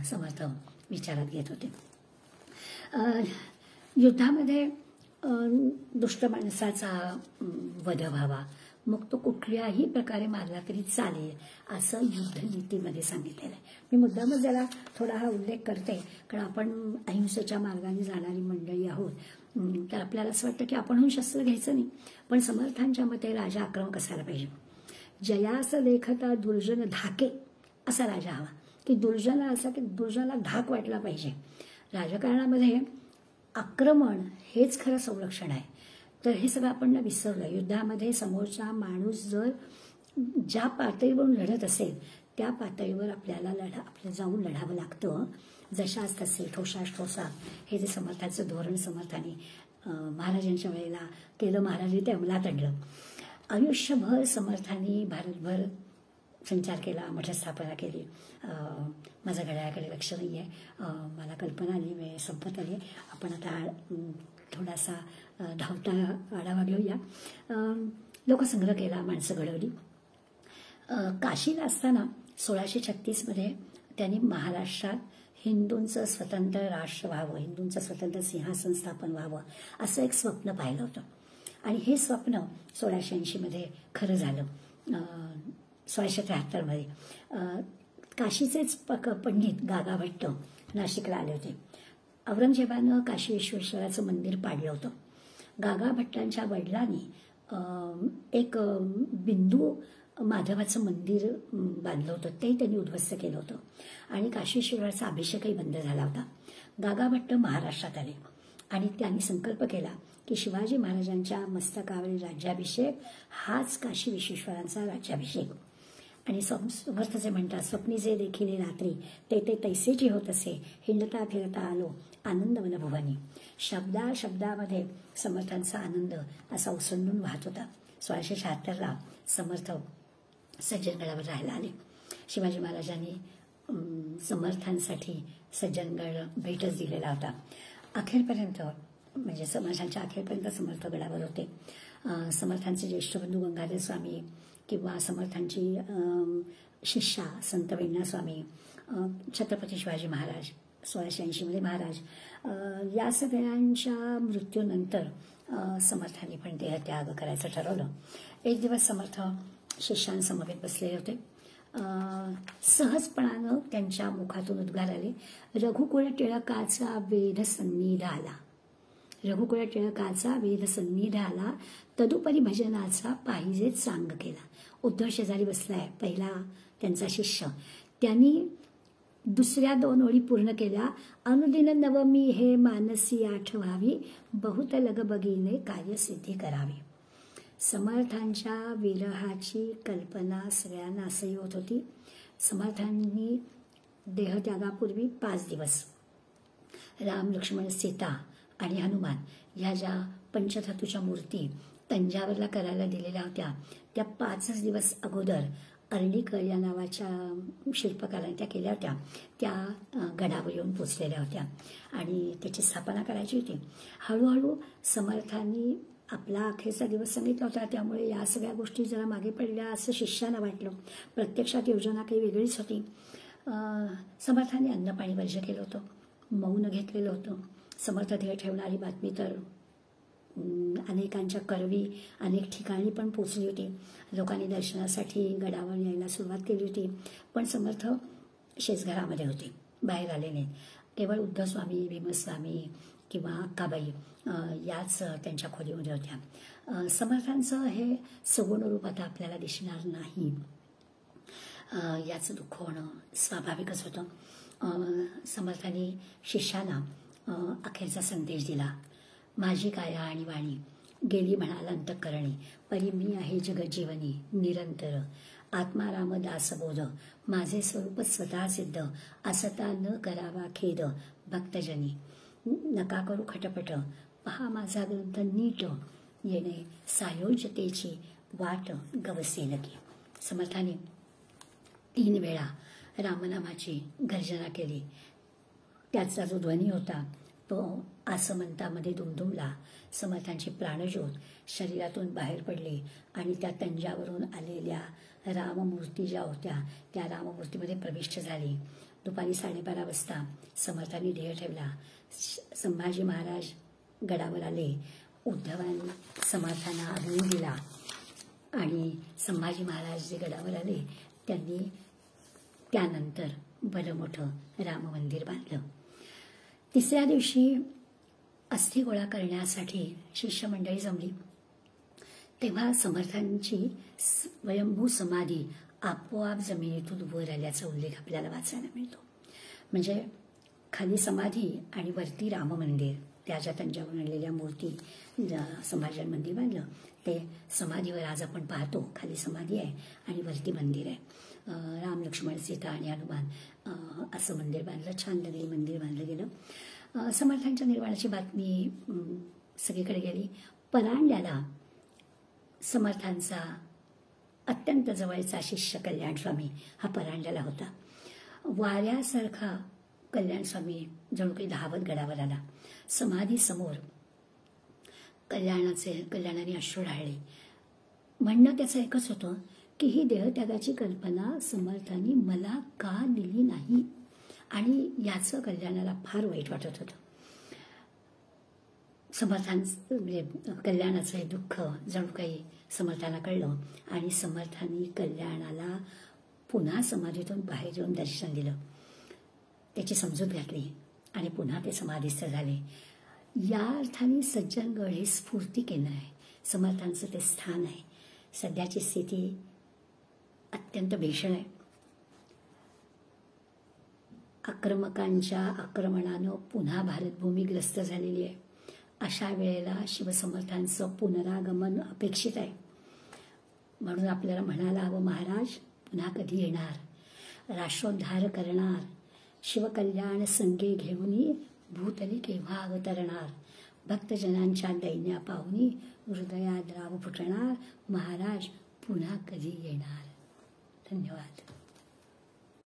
समर्थ विचारात घेत होते. युद्धामध्ये दुष्ट माणसाचा वध व्हावा मग तो कुठल्याही प्रकारे मारला तरी चालेल असं युद्धनीतीमध्ये सांगितलेलं आहे. मी मुद्दामच जरा थोडा हा उल्लेख करते कारण आपण अहिंसेच्या मार्गाने जाणारी मंडळी आहोत. तर आपल्याला असं वाटतं की आपणहून शस्त्र घ्यायचं नाही, पण समर्थांच्या मते राजा आक्रमक असायला पाहिजे. जयास लेखता दुर्जन धाके असा राजा हवा की दुर्जन असा की दुर्जनाला धाक वाटला पाहिजे. राजकारणामध्ये आक्रमण हेच खरं संरक्षण आहे. तर हे सगळं आपण विसरलं. युद्धामध्ये समोरचा माणूस जर ज्या पातळीवरून लढत असेल त्या पातळीवर आपल्याला जाऊन लढावं लागतं. जशाच तसे ठोसास ठोसा हे जे समर्थाचं धोरण समर्थाने महाराजांच्या वेळेला केलं, महाराजांनी ते अंमलात आणलं. आयुष्यभर समर्थांनी भारतभर संचार केला, मठ स्थापना केली. माझ्या घड्याळाकडे लक्ष नाही आहे, मला कल्पना आली, वेळ संपत आली. आपण आता थोडासा धावता आढावा घेऊया. लोकसंग्रह केला, माणसं घडवली. काशीला असताना 1636मध्ये त्यांनी महाराष्ट्रात हिंदूंचं स्वतंत्र राष्ट्र व्हावं, हिंदूंचं स्वतंत्र सिंहासन स्थापन व्हावं असं एक स्वप्न पाहिलं होतं. आणि हे स्वप्न 1680मध्ये खरं झालं. 1673मध्ये काशीचेच पंडित गागा भट्ट नाशिकला आले होते. औरंगजेबानं काशी विश्वेश्वराचं मंदिर पाडलं होतं. गागा भट्टांच्या वडिलांनी एक बिंदू माधवाचं मंदिर बांधलं होतं, ते त्यांनी उद्ध्वस्त केलं होतं आणि काशी विश्वेश्वराचा अभिषेकही बंद झाला होता. गागा भट्ट महाराष्ट्रात आले आणि त्यांनी संकल्प केला की शिवाजी महाराजांच्या मस्तकावरील राज्याभिषेक हाच काशी विश्वेश्वरांचा राज्याभिषेक. आणि समर्थ जे म्हणतात, स्वप्नी जे देखील रात्री ते ते तैसेची होत असे, हिंडता फिरता आलो आनंद वनभुवनी. शब्दामध्ये समर्थांचा आनंद असा ओसंडून वाहत होता. 1676ला समर्थ सज्जनगडावर राहायला आले. शिवाजी महाराजांनी समर्थांसाठी सज्जनगड भेटच दिलेला होता. अखेरपर्यंत म्हणजे समर्थांच्या अखेरपर्यंत समर्थ गडावर होते. समर्थांचे ज्येष्ठ बंधू गंगाधर स्वामी किंवा समर्थांची शिष्या संत वेण्णा स्वामी, छत्रपती शिवाजी महाराज 1680मध्ये महाराज, या सगळ्यांच्या मृत्यूनंतर समर्थांनी पण देहत्याग करायचं ठरवलं. एक दिवस समर्थ शिष्यांसमवेत बसलेले होते. सहजपणानं त्यांच्या मुखातून उद्गार आले, रघुकुळ टिळकाचा वेद सन्निध आला, रघुकुळ टिळकाचा वेद सन्निध आला, तदुपरी भजनाचा पाहिजेच सांग केला. उद्धव शेजारी बसलाय, पहिला त्यांचा शिष्य, त्यांनी दुसऱ्या 2 ओळी पूर्ण केल्या. अनुदिन नवमी हे मानसी आठवावी, बहुत लगबगीने कार्यसिद्धी करावी. समर्थांच्या विरहाची कल्पना सगळ्यांना असह्य होत होती. समर्थांनी देहत्यागापूर्वी 5 दिवस राम, लक्ष्मण, सीता आणि हनुमान ह्या ज्या पंचधातूच्या मूर्ती तंजावरला करायला दिलेल्या होत्या, त्या 5 दिवस अगोदर अर्लीकर या नावाच्या शिल्पकारांनी त्या केल्या होत्या. त्या गडावर येऊन पोचलेल्या होत्या आणि त्याची स्थापना करायची होती. हळूहळू समर्थांनी आपला अखेरचा दिवस सांगितला होता, त्यामुळे या सगळ्या गोष्टी जरा मागे पडल्या असं शिष्याला वाटलं. प्रत्यक्षात योजना काही वेगळीच होती. समर्थांनी अन्नपाणी वर्ज्य केलं होतं, मौन घेतलेलं होतं. समर्थ ध्येय ठेवणारी बातमी तर अनेकांच्या करवी अनेक ठिकाणी पण पोचली होती. लोकांनी दर्शनासाठी गडावर यायला सुरुवात केली होती. पण समर्थ शेजघरामध्ये होते, बाहेर आले नाहीत. केवळ उद्धवस्वामी, भीमस्वामी किंवा अक्काबाई याच त्यांच्या खोलीमध्ये होत्या. समर्थांचं हे सगुण रूप आता आपल्याला दिसणार नाही, याचं दुःख होणं स्वाभाविकच होतं. समर्थांनी शिष्याला अखेरचा संदेश दिला, माझी काया आणि वाणी गेली म्हणाल अंतःकरणी, परी मी आहे जगज्जीवनी निरंतर, आत्मा राम दासबोध माझे स्वरूप स्वतः सिद्ध, असता न करावा खेद भक्तजनी, नका करू खटपट पहा माझा ग्रंथ नीट, येणे सायोज्यतेची वाट गवसे लगी. समर्थाने 3 वेळा रामनामाची गर्जना केली. त्याचा जो ध्वनी होता तो आसमंतामध्ये दुमदुमला. समर्थांची प्राणज्योत शरीरातून बाहेर पडली आणि त्या तंजावरून आलेल्या राममूर्ती ज्या होत्या त्या राममूर्तीमध्ये प्रविष्ट झाली. दुपारी 12:30 वाजता समर्थांनी ध्येय ठेवला. संभाजी महाराज गडावर आले. उद्धवांनी समर्थांना आग्रह दिला आणि संभाजी महाराज जे गडावर आले त्यांनी त्यानंतर भलं मोठं राम मंदिर बांधलं. 3ऱ्या दिवशी अस्थी गोळा करण्यासाठी शिष्यमंडळी जमली. तेव्हा समर्थांची स्वयंभू समाधी आपोआप जमिनीतून वर आल्याचा उल्लेख आपल्याला वाचायला मिळतो. म्हणजे खाली समाधी आणि वरती राम मंदिर, त्या ज्या तंजावरून आणलेल्या मूर्ती संभाजी मंदिर बांधलं ते समाधीवर आज आपण पाहतो. खाली समाधी आहे आणि वरती मंदिर आहे. राम, लक्ष्मण, सीता आणि हनुमान असं मंदिर बांधलं. छान दगडी मंदिर बांधलं गेलं. समर्थांच्या निर्वाणाची बातमी सगळीकडे गेली. परांड्याला समर्थांचा अत्यंत जवळचा शिष्य कल्याणस्वामी हा परांड्याला होता. वाऱ्यासारखा कल्याणस्वामी जणू काही धावत गडावर आला. समाधीसमोर कल्याणाने अश्रू ढाळले. म्हणणं त्याचं एकच होतं की ही देहत्यागाची कल्पना समर्थांनी मला का दिली नाही, आणि याचं कल्याणाला फार वाईट वाटत होतं. म्हणजे कल्याणाचं हे दुःख जणू काही समर्थांना कळलं, आणि समर्थांनी कल्याणाला पुन्हा समाधीतून बाहेर येऊन दर्शन दिलं, त्याची समजूत घातली आणि पुन्हा ते समाधीस्थ झाले. या अर्थाने सज्जनगड हे स्फूर्ती केंद्र आहे, समर्थांचं ते स्थान आहे. सध्याची स्थिती अत्यंत भीषण आहे. आक्रमकांच्या आक्रमणानं पुन्हा भारतभूमी ग्रस्त झालेली आहे. अशा वेळेला शिवसमर्थांचं पुनरागमन अपेक्षित आहे. म्हणून आपल्याला म्हणायला हवं, महाराज पुन्हा कधी येणार, राष्ट्रोद्धार करणार, शिवकल्याण संगे घेऊनी भूतली केव्हा अवतरणार, भक्तजनांच्या दैन्या पाहुनी हृदयात राव फुटणार, महाराज पुन्हा कधी येणार. धन्यवाद.